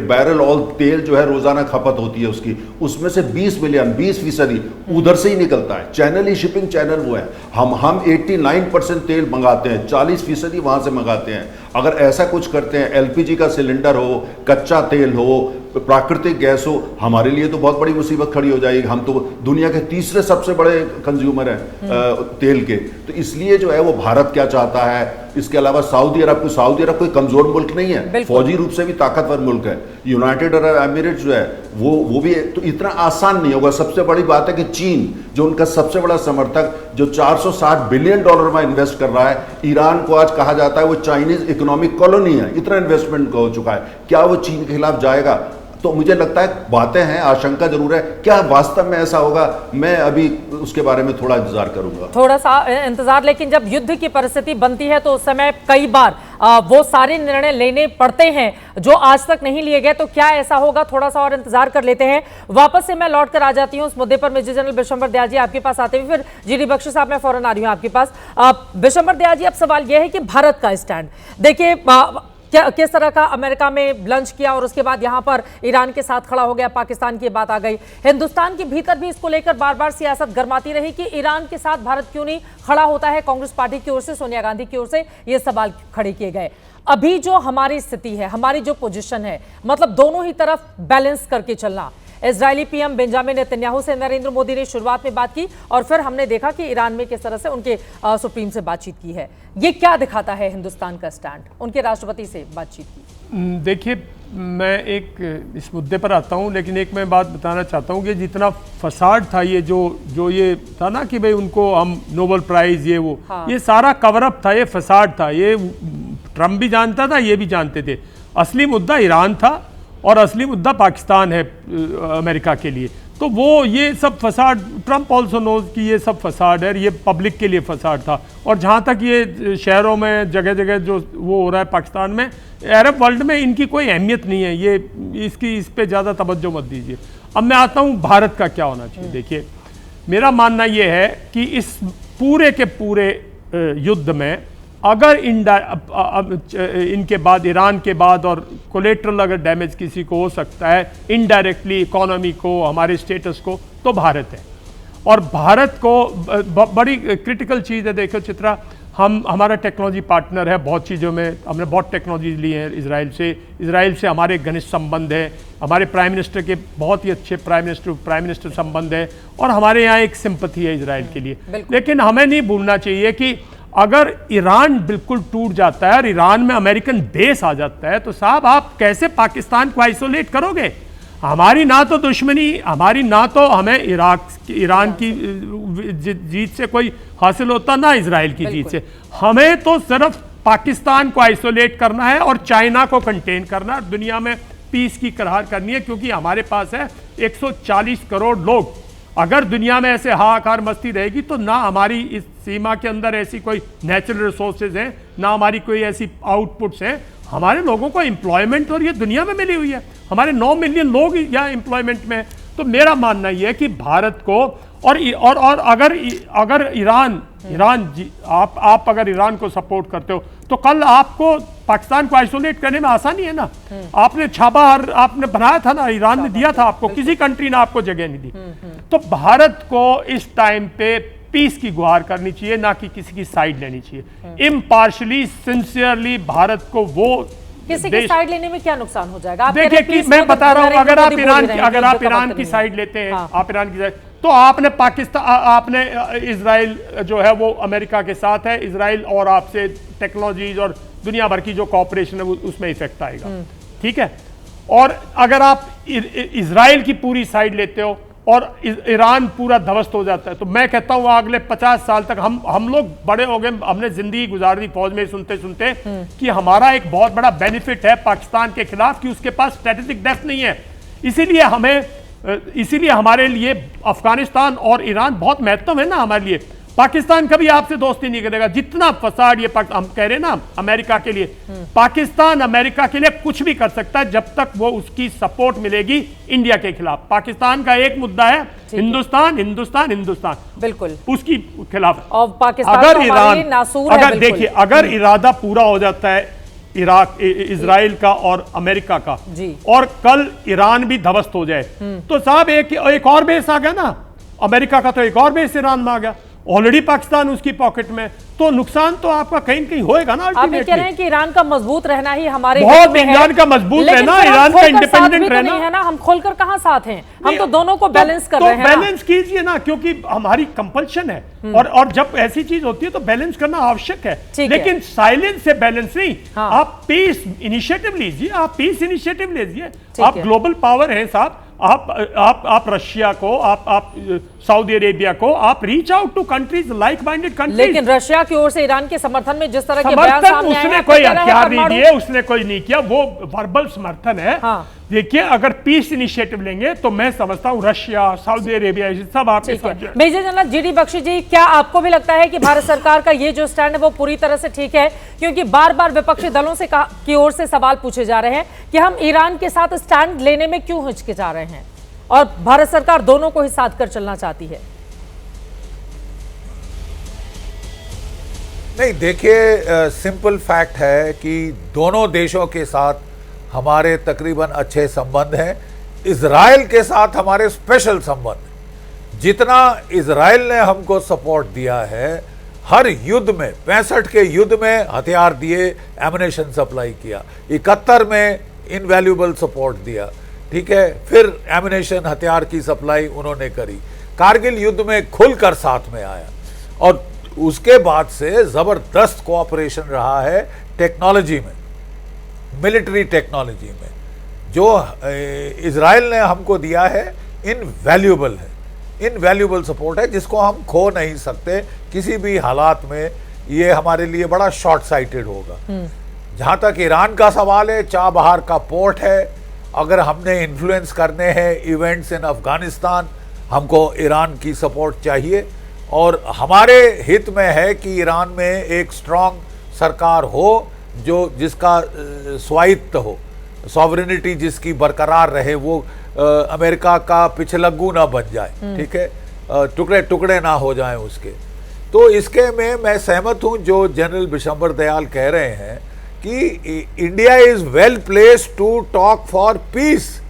बैरल ऑयल तेल जो है रोजाना खपत होती है उसकी, उसमें से 20 मिलियन 20% उधर से ही निकलता है। चैनल ही शिपिंग चैनल वो है। हम 89% तेल मंगाते हैं, 40% वहां से मंगाते हैं। अगर ऐसा कुछ करते हैं, एलपीजी का सिलेंडर हो, कच्चा तेल हो, प्राकृतिक गैस हो, हमारे लिए तो बहुत बड़ी मुसीबत खड़ी हो जाएगी। हम तो दुनिया के तीसरे सबसे बड़े कंज्यूमर हैं तेल के। तो इसलिए जो है वो भारत क्या चाहता है, इसके अलावा सऊदी अरब कोई कमजोर मुल्क नहीं है, फौजी रूप से भी ताकतवर मुल्क है। यूनाइटेड अरब एमिरेट्स जो है वो भी तो इतना आसान नहीं होगा। सबसे बड़ी बात है कि चीन जो उनका सबसे बड़ा समर्थक, जो 460 बिलियन डॉलर में इन्वेस्ट कर रहा है, ईरान को आज कहा जाता है वो चाइनीज इकोनॉमिक कॉलोनी है, इतना इन्वेस्टमेंट हो चुका है। क्या वो चीन के खिलाफ जाएगा? तो मुझे लगता है बातें हैं, आशंका जरूर है। क्या वास्तव में ऐसा होगा, मैं अभी उसके बारे में थोड़ा इंतजार करूंगा, थोड़ा सा इंतजार। लेकिन जब युद्ध की परिस्थिति बनती है तो उस समय कई बार वो सारे निर्णय लेने पड़ते हैं जो आज तक नहीं लिए गए। तो क्या ऐसा होगा, थोड़ा सा और इंतजार कर लेते हैं। वापस से मैं लौट कर आ जाती हूँ उस मुद्दे पर। मेजर जनरल बिशंबर दयाल जी आपके पास आते हुए, फिर जीडी बख्शी साहब मैं फौरन आ रही हूँ आपके पास। बिशंबर दयाल जी, अब सवाल यह है कि भारत का स्टैंड देखिए, क्या किस तरह का अमेरिका में लंच किया और उसके बाद यहां पर ईरान के साथ खड़ा हो गया, पाकिस्तान की बात आ गई। हिंदुस्तान के भीतर भी इसको लेकर बार बार सियासत गरमाती रही कि ईरान के साथ भारत क्यों नहीं खड़ा होता है। कांग्रेस पार्टी की ओर से, सोनिया गांधी की ओर से ये सवाल खड़े किए गए। अभी जो हमारी स्थिति है, हमारी जो पोजीशन है, मतलब दोनों ही तरफ बैलेंस करके चलना। इजरायली पीएम बेंजामिन नेतन्याहू से नरेंद्र मोदी ने शुरुआत में बात की और फिर हमने देखा कि ईरान में किस तरह से उनके सुप्रीम से बातचीत की है। ये क्या दिखाता है हिंदुस्तान का स्टैंड, उनके राष्ट्रपति से बातचीत की? देखिए, मैं एक इस मुद्दे पर आता हूं, लेकिन एक मैं बात बताना चाहता हूं कि जितना फसाड था, ये जो ये था ना कि भाई उनको हम नोबेल प्राइज ये वो, ये सारा कवरअप था, ये फसाड था। ये ट्रम्प भी जानता था, ये भी जानते थे। असली मुद्दा ईरान था और असली मुद्दा पाकिस्तान है अमेरिका के लिए। तो वो ये सब फसाड, ट्रम्प ऑल्सो नोज कि ये सब फसाड है, ये पब्लिक के लिए फसाड था। और जहाँ तक ये शहरों में जगह जगह जो वो हो रहा है पाकिस्तान में, अरब वर्ल्ड में इनकी कोई अहमियत नहीं है, ये इस पे ज़्यादा तवज्जो मत दीजिए। अब मैं आता हूँ भारत का क्या होना चाहिए। देखिए, मेरा मानना ये है कि इस पूरे के पूरे युद्ध में अगर इनके बाद, ईरान के बाद, और कोलेट्रल अगर डैमेज किसी को हो सकता है इनडायरेक्टली इकोनॉमी को, हमारे स्टेटस को, तो भारत है। और भारत को बड़ी क्रिटिकल चीज़ है। देखो चित्रा, हमारा टेक्नोलॉजी पार्टनर है बहुत चीज़ों में, हमने बहुत टेक्नोलॉजी ली है इजराइल से हमारे घनिष्ठ संबंध है। हमारे प्राइम मिनिस्टर के बहुत ही अच्छे प्राइम मिनिस्टर संबंध है और हमारे यहाँ एक सिंपैथी है इजराइल के लिए। लेकिन हमें नहीं भूलना चाहिए कि अगर ईरान बिल्कुल टूट जाता है और ईरान में अमेरिकन बेस आ जाता है, तो साहब आप कैसे पाकिस्तान को आइसोलेट करोगे? हमारी ना तो दुश्मनी, हमारी ना तो हमें ईरान की जीत से कोई हासिल होता, ना इजराइल की जीत से। हमें तो सिर्फ पाकिस्तान को आइसोलेट करना है और चाइना को कंटेन करना है, दुनिया में पीस की करार करनी है। क्योंकि हमारे पास है 140 करोड़ लोग। अगर दुनिया में ऐसे हाहाकार मस्ती रहेगी तो ना हमारी इस सीमा के अंदर ऐसी कोई नेचुरल रिसोर्सेज हैं, ना हमारी कोई ऐसी आउटपुट्स हैं। हमारे लोगों को एम्प्लॉयमेंट और ये दुनिया में मिली हुई है, हमारे 9 मिलियन लोग यहाँ एम्प्लॉयमेंट में। तो मेरा मानना यह है कि भारत को और अगर ईरान आप अगर ईरान को सपोर्ट करते हो तो कल आपको पाकिस्तान को आइसोलेट करने में आसानी है ना। आपने छापामार आपने बनाया था ना, ईरान ने दिया था आपको, किसी कंट्री ने आपको जगह नहीं दी। तो भारत को इस टाइम पे पीस की गुहार करनी चाहिए, ना कि किसी की साइड लेनी चाहिए। इम्पार्शली, सिंसियरली भारत को वो किसी की साइड लेने में क्या नुकसान हो जाएगा? आप देखिए कि मैं बता रहा हूं, अगर आप ईरान की साइड लेते हैं, आप ईरान की साइड, तो आपने इजराइल जो है वो अमेरिका के साथ है, इजराइल और आपसे टेक्नोलॉजीज और दुनिया भर की जो कॉपरेशन है उसमें इफेक्ट आएगा। ठीक है। और अगर आप इजराइल की पूरी साइड लेते हो और ईरान पूरा ध्वस्त हो जाता है, तो मैं कहता हूं अगले 50 साल तक हम लोग बड़े हो गए, हमने जिंदगी गुजार दी फौज में सुनते सुनते कि हमारा एक बहुत बड़ा बेनिफिट है पाकिस्तान के खिलाफ कि उसके पास स्ट्रेटेजिक डेप्थ नहीं है। इसीलिए हमारे लिए अफगानिस्तान और ईरान बहुत महत्व है ना हमारे लिए। पाकिस्तान कभी आपसे दोस्ती नहीं करेगा। जितना फसाड ये हम कह रहे हैं ना अमेरिका के लिए, पाकिस्तान अमेरिका के लिए कुछ भी कर सकता है जब तक वो उसकी सपोर्ट मिलेगी इंडिया के खिलाफ। पाकिस्तान का एक मुद्दा है हिंदुस्तान हिंदुस्तान हिंदुस्तान, बिल्कुल उसकी खिलाफ। और पाकिस्तान अगर तो ईरान, नासूर है, अगर देखिए अगर इरादा पूरा हो जाता है इराक इजराइल का और अमेरिका का जी, और कल ईरान भी ध्वस्त हो जाए तो साहब एक और बेस आ गया ना अमेरिका का, तो एक और बेस ईरान में आ गया। ऑलरेडी पाकिस्तान उसकी पॉकेट में, तो नुकसान तो आपका कहीं कहीं होएगा ना। आप ये कह रहे हैं कि ईरान का मजबूत रहना ही हमारे बहुत, ईरान का मजबूत रहना, ईरान का इंडिपेंडेंट रहना है ना। हम खोलकर कहां साथ हैं, हम तो दोनों को बैलेंस कर रहे हैं। बैलेंस कीजिए ना, क्योंकि हमारी कंपल्शन है और जब ऐसी चीज होती है तो बैलेंस करना आवश्यक है, लेकिन साइलेंस से बैलेंस नहीं। आप पीस इनिशिएटिव लीजिए, आप पीस इनिशिएटिव लीजिए। आप ग्लोबल पावर हैं साहब, आप रशिया को, आप सऊदी अरेबिया को, आप reach out to countries like minded countries. लेकिन रशिया की ओर से ईरान के समर्थन में जिस तरह के बयान सामने आए हैं, उसने कोई हथियार नहीं दिए, उसने कोई नहीं किया, वो वर्बल समर्थन है। देखिए अगर पीस इनिशिएटिव लेंगे तो मैं समझता हूं रशिया, सऊदी अरेबिया सब आपके साथ। मेजर जनरल जीडी बख्शी जी, क्या आपको भी लगता है कि भारत सरकार का ये जो स्टैंड है वो पूरी तरह से ठीक है? क्योंकि बार बार विपक्षी दलों से की ओर से सवाल पूछे जा रहे हैं कि हम ईरान के साथ स्टैंड लेने में क्यों हिचकिचा रहे हैं, और भारत सरकार दोनों को ही साथ कर चलना चाहती है। नहीं, देखिए सिंपल फैक्ट है कि दोनों देशों के साथ हमारे तकरीबन अच्छे संबंध हैं। इजराइल के साथ हमारे स्पेशल संबंध। जितना इजराइल ने हमको सपोर्ट दिया है, हर युद्ध में 65 के युद्ध में हथियार दिए, एमुनेशन सप्लाई किया, 71 में इनवैल्यूएबल सपोर्ट दिया, ठीक है, फिर एमुनेशन हथियार की सप्लाई उन्होंने करी, कारगिल युद्ध में खुलकर साथ में आया, और उसके बाद से जबरदस्त कोऑपरेशन रहा है टेक्नोलॉजी में, मिलिट्री टेक्नोलॉजी में। जो इजराइल ने हमको दिया है इनवैल्यूएबल है, इनवैल्यूएबल सपोर्ट है जिसको हम खो नहीं सकते किसी भी हालात में। ये हमारे लिए बड़ा शॉर्ट साइटेड होगा। जहां तक ईरान का सवाल है, चाबहार का पोर्ट है, अगर हमने इन्फ्लुएंस करने हैं इवेंट्स इन अफगानिस्तान, हमको ईरान की सपोर्ट चाहिए, और हमारे हित में है कि ईरान में एक स्ट्रांग सरकार हो जो जिसका स्वायत्त हो, सॉवरेनिटी जिसकी बरकरार रहे, वो अमेरिका का पिछलग्गू ना बन जाए, ठीक है, टुकड़े टुकड़े ना हो जाएं उसके। तो इसके में मैं सहमत हूं जो जनरल बिशंबर दयाल कह रहे हैं कि India is well placed to talk for peace,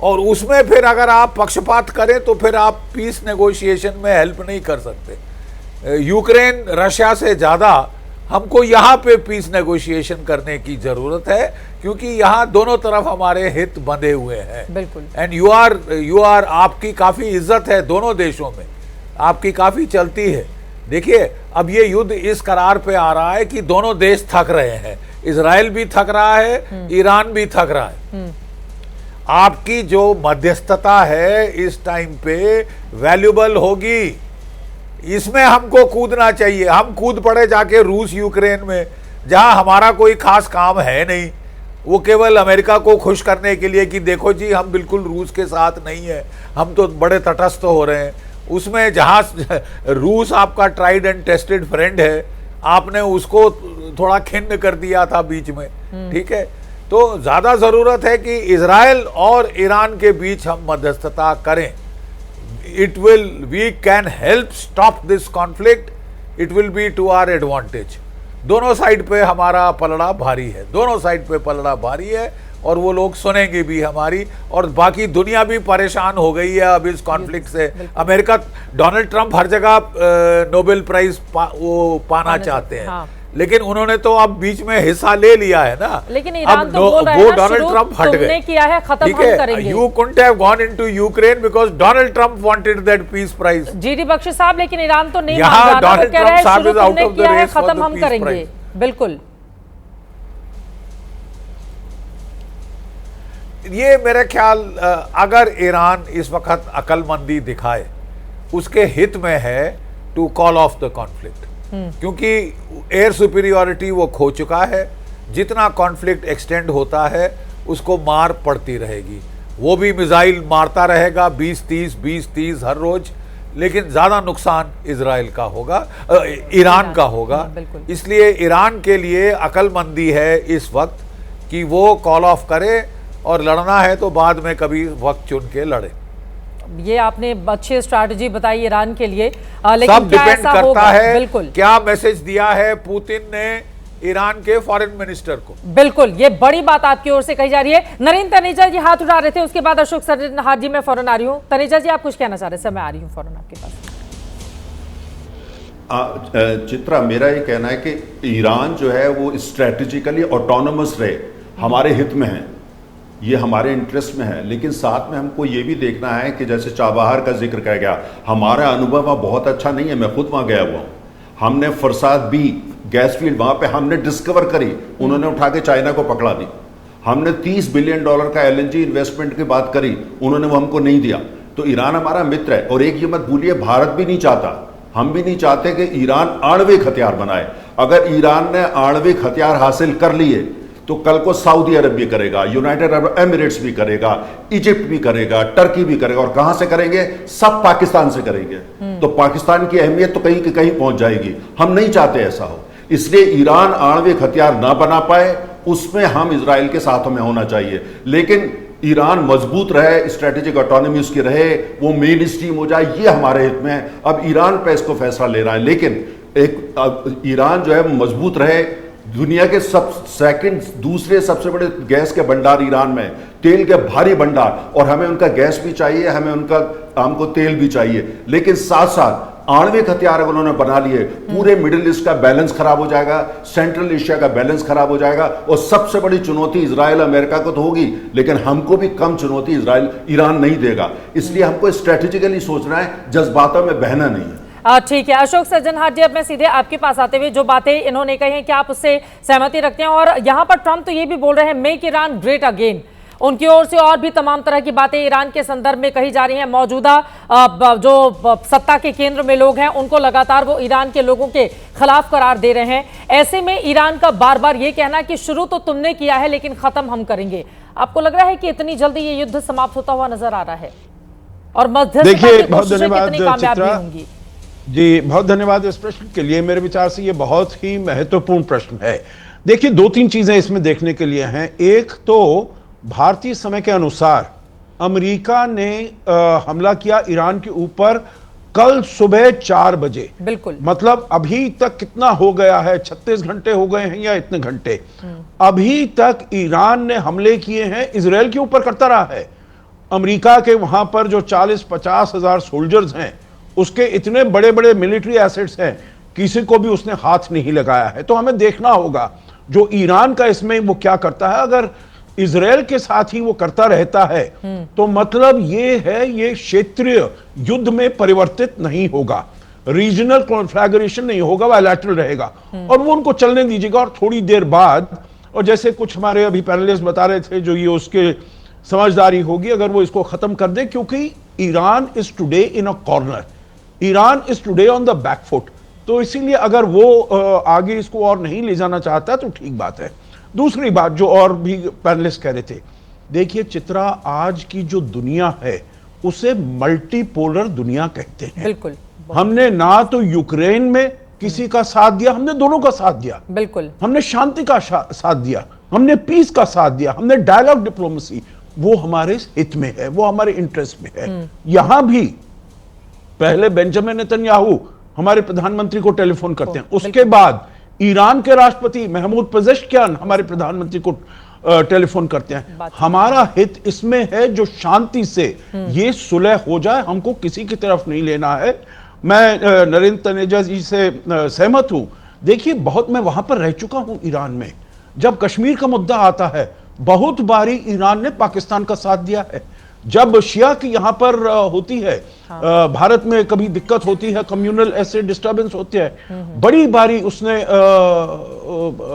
और उसमें फिर अगर आप पक्षपात करें तो फिर आप पीस नेगोशिएशन में हेल्प नहीं कर सकते। यूक्रेन रशिया से ज़्यादा हमको यहाँ पे पीस नेगोशिएशन करने की ज़रूरत है, क्योंकि यहाँ दोनों तरफ हमारे हित बंधे हुए हैं। बिल्कुल। एंड यू आर आपकी काफ़ी इज्जत है दोनों देशों में, आपकी काफ़ी चलती है। देखिए अब ये युद्ध इस करार पे आ रहा है कि दोनों देश थक रहे हैं, इजराइल भी थक रहा है, ईरान भी थक रहा है। आपकी जो मध्यस्थता है इस टाइम पे वैल्यूबल होगी, इसमें हमको कूदना चाहिए। हम कूद पड़े जाके रूस यूक्रेन में, जहां हमारा कोई खास काम है नहीं, वो केवल अमेरिका को खुश करने के लिए कि देखो जी हम बिल्कुल रूस के साथ नहीं है, हम तो बड़े तटस्थ हो रहे हैं। उसमें जहां रूस आपका ट्राइड एंड टेस्टेड फ्रेंड है, आपने उसको थोड़ा खिन्न कर दिया था बीच में, ठीक है। तो ज्यादा जरूरत है कि इजराइल और ईरान के बीच हम मध्यस्थता करें। we can help stop this conflict, it will be to our advantage। दोनों साइड पे हमारा पलड़ा भारी है, दोनों साइड पे पलड़ा भारी है, और वो लोग सुनेंगे भी हमारी, और बाकी दुनिया भी परेशान हो गई है अब इस कॉन्फ्लिक्ट से। अमेरिका, डोनाल्ड ट्रंप हर जगह नोबेल प्राइज वो पाना चाहते हैं, हाँ। लेकिन उन्होंने तो अब बीच में हिस्सा ले लिया है ना, लेकिन ईरान अब तो बोल रहा है वो ना, डोनाल्ड ट्रंप हट गए, किया है, खत्म हम करेंगे। You couldn't have gone into Ukraine because Donald Trump wanted that peace prize। GD Bakshi साहब, लेकिन ईरान तो नहीं यहाँ डोनाल्ड ट्रंप साहब is out of the race for खत्म हम करेंगे। बिल्कुल, ये मेरे ख्याल अगर ईरान इस वक्त अकलमंदी दिखाए, उसके हित में है to call off the conflict, क्योंकि एयर सुपीरियॉरिटी वो खो चुका है। जितना कॉन्फ्लिक्ट एक्सटेंड होता है उसको मार पड़ती रहेगी, वो भी मिसाइल मारता रहेगा 20-30 हर रोज, लेकिन ज़्यादा नुकसान इजराइल का होगा, ईरान का होगा। इसलिए ईरान के लिए अक्लमंदी है इस वक्त कि वो कॉल ऑफ करे, और लड़ना है तो बाद में कभी वक्त चुन के लड़े। ये आपने अच्छी स्ट्रैटेजी बताई ईरान के लिए, लेकिन सब डिपेंड करता है बिल्कुल क्या मैसेज दिया है पुतिन ने ईरान के फॉरेन मिनिस्टर को। बिल्कुल, ये बड़ी बात आपकी ओर से कही जा रही है। नरेंद्र तनेजा जी हाथ उठा रहे थे, उसके बाद अशोक सरजनहार जी मैं फौरन आ रही हूँ। तनेजा जी आप कुछ कहना चाह रहे थे? मैं आ रही हूँ फौरन आपके पास। चित्रा, मेरा ये कहना है कि ईरान जो है वो स्ट्रेटेजिकली ऑटोनोमस रहे, हमारे हित में है, ये हमारे इंटरेस्ट में है। लेकिन साथ में हमको ये भी देखना है कि जैसे चाबहार का जिक्र किया गया, हमारा अनुभव वहाँ बहुत अच्छा नहीं है। मैं खुद वहाँ गया हुआ हूँ। हमने फरसाद बी गैस फील्ड वहाँ पे हमने डिस्कवर करी, उन्होंने उठा के चाइना को पकड़ा दी। हमने $30 बिलियन का LNG इन्वेस्टमेंट की बात करी, उन्होंने वो हमको नहीं दिया। तो ईरान हमारा मित्र है। और एक ये मत भूलिए, भारत भी नहीं चाहता, हम भी नहीं चाहते कि ईरान आणविक हथियार बनाए। अगर ईरान ने आणविक हथियार हासिल कर लिए तो कल को सऊदी अरब भी करेगा, यूनाइटेड अरब एमिरेट्स भी करेगा, इजिप्ट भी करेगा, टर्की भी करेगा। और कहां से करेंगे? सब पाकिस्तान से करेंगे। तो पाकिस्तान की अहमियत तो कहीं की कहीं पहुंच जाएगी। हम नहीं चाहते ऐसा हो। इसलिए ईरान आणविक हथियार ना बना पाए, उसमें हम इजराइल के साथों में होना चाहिए। लेकिन ईरान मजबूत रहे, स्ट्रेटेजिक ऑटोनॉमी उसकी रहे, वो मेन स्ट्रीम हो जाए, ये हमारे हित में है। अब ईरान पे इसको फैसला ले रहा है। लेकिन एक ईरान जो है मजबूत रहे। दुनिया के दूसरे सबसे बड़े गैस के भंडार ईरान में, तेल के भारी भंडार, और हमें उनका गैस भी चाहिए, हमको तेल भी चाहिए। लेकिन साथ साथ आणविक हथियार अगर उन्होंने बना लिए, पूरे मिडिल ईस्ट का बैलेंस खराब हो जाएगा, सेंट्रल एशिया का बैलेंस खराब हो जाएगा। और सबसे बड़ी चुनौती इजराइल अमेरिका को तो होगी, लेकिन हमको भी कम चुनौती ईरान नहीं देगा। इसलिए हमको स्ट्रेटेजिकली सोचना है, जज्बातों में बहना नहीं है। ठीक है अशोक सरजनहार जी, अब मैं सीधे आपके पास आते हुए जो बातें इन्होंने कही हैं, क्या आप उससे सहमति रखते हैं? और यहाँ पर ट्रंप तो ये भी बोल रहे हैं मेक ईरान ग्रेट अगेन। उनकी ओर से और भी तमाम तरह की बातें ईरान के संदर्भ में कही जा रही हैं। मौजूदा जो सत्ता के केंद्र में लोग हैं, उनको लगातार वो ईरान के लोगों के खिलाफ करार दे रहे हैं। ऐसे में ईरान का बार बार ये कहना कि शुरू तो तुमने किया है लेकिन खत्म हम करेंगे, आपको लग रहा है कि इतनी जल्दी ये युद्ध समाप्त होता हुआ नजर आ रहा है? और मध्यस्थता की कोशिशें कितनी कामयाब होंगी? जी बहुत धन्यवाद इस प्रश्न के लिए। मेरे विचार से ये बहुत ही महत्वपूर्ण प्रश्न है। देखिए 2-3 चीजें इसमें देखने के लिए हैं। एक तो भारतीय समय के अनुसार अमेरिका ने हमला किया ईरान के ऊपर कल सुबह 4 बजे। बिल्कुल, मतलब अभी तक कितना हो गया है, 36 घंटे हो गए हैं या इतने घंटे, अभी तक ईरान ने हमले किए हैं, इजराइल के ऊपर करता रहा है। अमेरिका के वहां पर जो 40-50 हजार सोल्जर्स हैं, उसके इतने बड़े बड़े मिलिट्री एसेट्स हैं, किसी को भी उसने हाथ नहीं लगाया है। तो हमें देखना होगा जो ईरान का इसमें वो क्या करता है। अगर इजराइल के साथ ही वो करता रहता है तो मतलब ये है, ये क्षेत्रीय युद्ध में परिवर्तित नहीं होगा, रीजनल कॉन्फ्लैग्रेशन नहीं होगा, बायलैटरल रहेगा और वो उनको चलने दीजिएगा। और थोड़ी देर बाद, और जैसे कुछ हमारे अभी पैनलिस्ट बता रहे थे, जो ये उसके समझदारी होगी अगर वो इसको खत्म कर दे, क्योंकि Iran is today in a corner, Iran is today on the back foot. तो इसीलिए अगर वो आगे इसको और नहीं ले जाना चाहता तो ठीक बात है। दूसरी बात जो और भी पैनलिस्ट कह रहे थे, देखिए चित्रा, आज की जो दुनिया है उसे मल्टीपोलर दुनिया कहते हैं। बिल्कुल, हमने ना तो यूक्रेन में किसी का साथ दिया, हमने दोनों का साथ दिया। बिल्कुल, हमने शांति का साथ दिया, हमने पीस का साथ दिया, हमने डायलॉग डिप्लोमेसी, वो हमारे हित में है, वो हमारे इंटरेस्ट में है। यहां भी पहले बेंजामिन नेतन्याहू हमारे प्रधानमंत्री को टेलीफोन करते हैं, उसके बाद ईरान के राष्ट्रपति महमूद पेजेश्कियान हमारे प्रधानमंत्री को टेलीफोन करते हैं। हमारा हित इसमें है जो शांति से ये सुलह हो जाए, हमको किसी की तरफ नहीं लेना है। मैं नरेंद्र तनेजा जी से सहमत हूं। देखिए बहुत, मैं वहां पर रह चुका हूं ईरान में। जब कश्मीर का मुद्दा आता है, बहुत बारी ईरान ने पाकिस्तान का साथ दिया है। जब शिया की यहां पर होती है, भारत में कभी दिक्कत होती है, कम्युनल ऐसे डिस्टर्बेंस होते हैं, बड़ी बारी उसने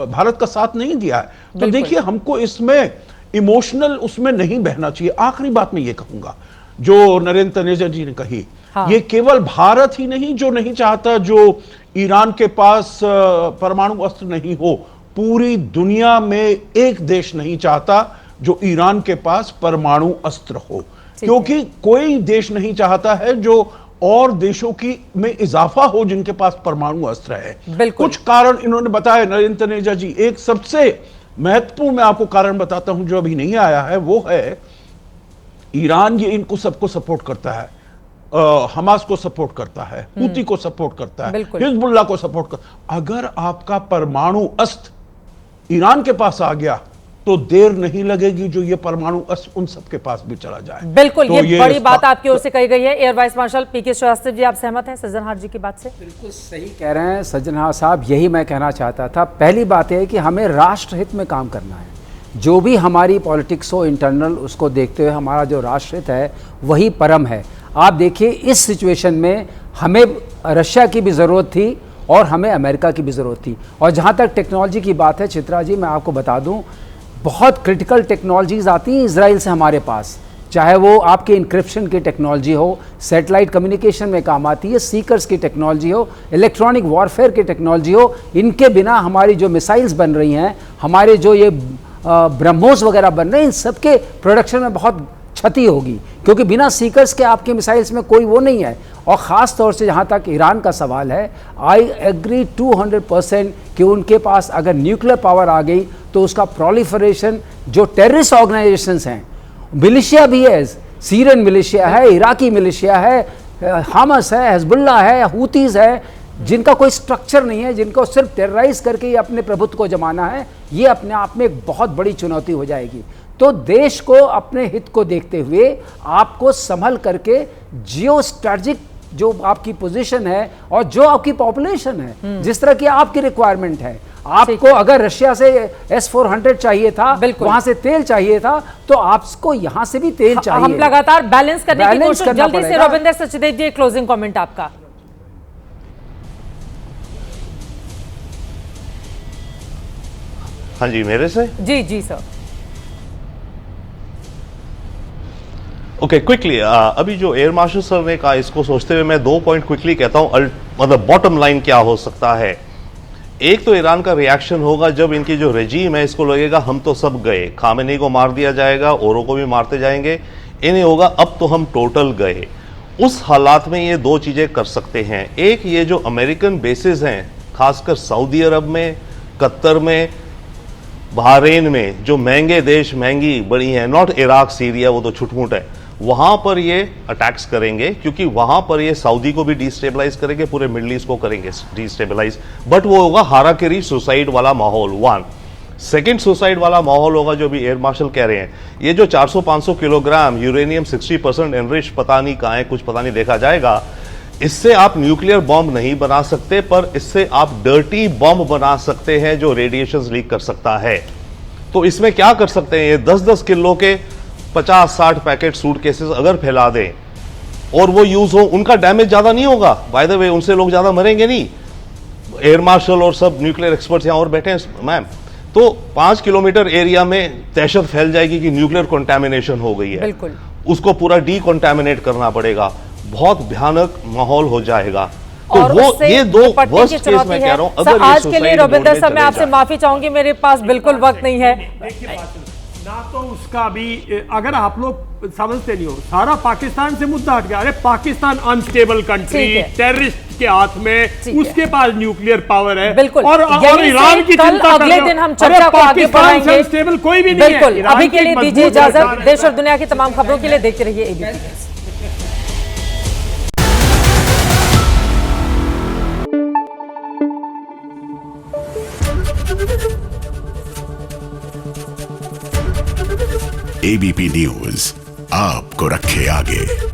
भारत का साथ नहीं दिया है। तो देखिए हमको इसमें इमोशनल उसमें नहीं बहना चाहिए। आखिरी बात मैं ये कहूंगा जो नरेंद्र तनेजा जी ने कही, ये केवल भारत ही नहीं जो नहीं चाहता जो ईरान के पास परमाणु अस्त्र नहीं हो, पूरी दुनिया में एक देश नहीं चाहता जो ईरान के पास परमाणु अस्त्र हो, क्योंकि कोई देश नहीं चाहता है जो और देशों की में इजाफा हो जिनके पास परमाणु अस्त्र है। कुछ कारण इन्होंने बताया नरेंद्र तनेजा जी। एक सबसे महत्वपूर्ण मैं आपको कारण बताता हूं जो अभी नहीं आया है, वो है ईरान ये इनको सबको सपोर्ट करता है, हमास को सपोर्ट करता है, हूती को सपोर्ट करता है, हिजबुल्लाह को सपोर्ट करता। अगर आपका परमाणु अस्त्र ईरान के पास आ गया तो देर नहीं लगेगी जो ये परमाणु अस्त्र उन सबके पास भी चला जाए। बिल्कुल, तो ये बड़ी बात आपकी ओर से कही गई है। एयर वाइस मार्शल पीके श्रीवास्तव जी, आप सहमत हैं सज्जनहार जी की बात से? बिल्कुल सही कह रहे हैं सज्जनहार साहब, यही मैं कहना चाहता था। पहली बात है कि हमें राष्ट्रहित में काम करना है। जो भी हमारी पॉलिटिक्स हो इंटरनल, उसको देखते हुए हमारा जो राष्ट्रहित है वही परम है। आप देखिए इस सिचुएशन में हमें रशिया की भी ज़रूरत थी और हमें अमेरिका की भी ज़रूरत थी। और जहाँ तक टेक्नोलॉजी की बात है चित्रा जी, मैं आपको बता दूँ बहुत क्रिटिकल टेक्नोलॉजीज़ आती हैं इजराइल से हमारे पास, चाहे वो आपके इंक्रिप्शन की टेक्नोलॉजी हो, सैटेलाइट कम्युनिकेशन में काम आती है, सीकर्स की टेक्नोलॉजी हो, इलेक्ट्रॉनिक वॉरफेयर की टेक्नोलॉजी हो। इनके बिना हमारी जो मिसाइल्स बन रही हैं, हमारे जो ये ब्रह्मोस वगैरह बन रहे हैं, इन सबके प्रोडक्शन में बहुत क्षति होगी, क्योंकि बिना सीकर्स के आपके मिसाइल्स में कोई वो नहीं है। और ख़ास तौर से जहाँ तक ईरान का सवाल है, आई एग्री 200% कि उनके पास अगर न्यूक्लियर पावर आ गई तो उसका प्रोलिफरेशन, जो टेररिस्ट ऑर्गेनाइजेशंस हैं, मिलिशिया भी है, सीरियन मिलिशिया है, इराकी मिलिशिया है, हमास है, हिजबुल्लाह है, हूतीज़ है, जिनका कोई स्ट्रक्चर नहीं है, जिनको सिर्फ टेरराइज करके ही अपने प्रभुत्व को जमाना है, ये अपने आप में एक बहुत बड़ी चुनौती हो जाएगी। तो देश को अपने हित को देखते हुए आपको संभल करके जियो स्ट्रैटेजिक जो आपकी पोजीशन है और जो आपकी पॉपुलेशन है, जिस तरह की आपकी रिक्वायरमेंट है, आपको अगर रशिया से S-400 चाहिए था, वहां से तेल चाहिए था, तो आपको यहां से भी तेल चाहिए। हम लगातार बैलेंस करने की कोशिश। जल्दी से रविंदर सचदेव जी, क्लोजिंग कमेंट आपका। हाँ जी, मेरे से? जी जी सर। ओके, क्विकली अभी जो एयर मार्शल सर ने कहा, इसको सोचते हुए मैं 2 पॉइंट क्विकली कहता हूं। मतलब बॉटम लाइन क्या हो सकता है? एक तो ईरान का रिएक्शन होगा जब इनकी जो रेजीम है, इसको लगेगा हम तो सब गए, खामेनी को मार दिया जाएगा, औरों को भी मारते जाएंगे, इन्हें होगा अब तो हम टोटल गए। उस हालात में ये 2 चीजें कर सकते हैं। एक, ये जो अमेरिकन बेसिस हैं, खासकर सऊदी अरब में, कतर में, बहरीन में, जो महंगे देश, महंगी बड़ी हैं, नॉट इराक सीरिया, वो तो छुटमुट है, वहां पर ये अटैक्स करेंगे, क्योंकि वहां पर ये सऊदी को भी डिस्टेबलाइज करेंगे, पूरे मिडिल ईस्ट को करेंगे डिस्टेबलाइज। बट वो होगा हाराकिरी सुसाइड वाला माहौल। 1 सेकेंड सुसाइड वाला माहौल होगा जो भी एयर मार्शल कह रहे हैं, ये जो 400-500 किलोग्राम यूरेनियम 60% एनरिच पता नहीं कहाँ है, कुछ पता नहीं, देखा जाएगा। इससे आप न्यूक्लियर बॉम्ब नहीं बना सकते, पर इससे आप डर्टी बॉम्ब बना सकते हैं जो रेडिएशन लीक कर सकता है। तो इसमें क्या कर सकते हैं, ये 10-10 किलो के 50-60 पैकेट सूटकेसेस अगर फैला दें और वो यूज हो, उनका डैमेज ज्यादा नहीं होगा। बाय द वे, उनसे लोग ज्यादा मरेंगे नहीं। एयर मार्शल और सब न्यूक्लियर एक्सपर्ट्स यहां और बैठे हैं मैम। तो 5 किलोमीटर एरिया में दहशत फैल जाएगी कि न्यूक्लियर कंटामिनेशन हो गई है, बिल्कुल उसको पूरा डीकंटामिनेट करना पड़ेगा, बहुत भयानक माहौल हो जाएगा। तो और वो ये 2 वर्स्ट केस मैं कह रहा हूं। अगर आज के लिए रविंदर साहब, मैं आपसे माफी चाहूंगी, मेरे पास बिल्कुल वक्त नहीं है ना। तो उसका भी अगर आप लोग समझते नहीं हो, सारा पाकिस्तान से मुद्दा हट गया। अरे पाकिस्तान अनस्टेबल कंट्री, टेररिस्ट के हाथ में, उसके पास न्यूक्लियर पावर है, बिल्कुल। और ईरान की चिंता अगले दिन हम चर्चा को आगे बढ़ाएंगे। अनस्टेबल कोई भी नहीं है। बिल्कुल, अभी के लिए दीजिए इजाजत। देश और दुनिया की तमाम खबरों के लिए देखते रहिए एबीपी न्यूज़। एबीपी न्यूज आपको रखे आगे।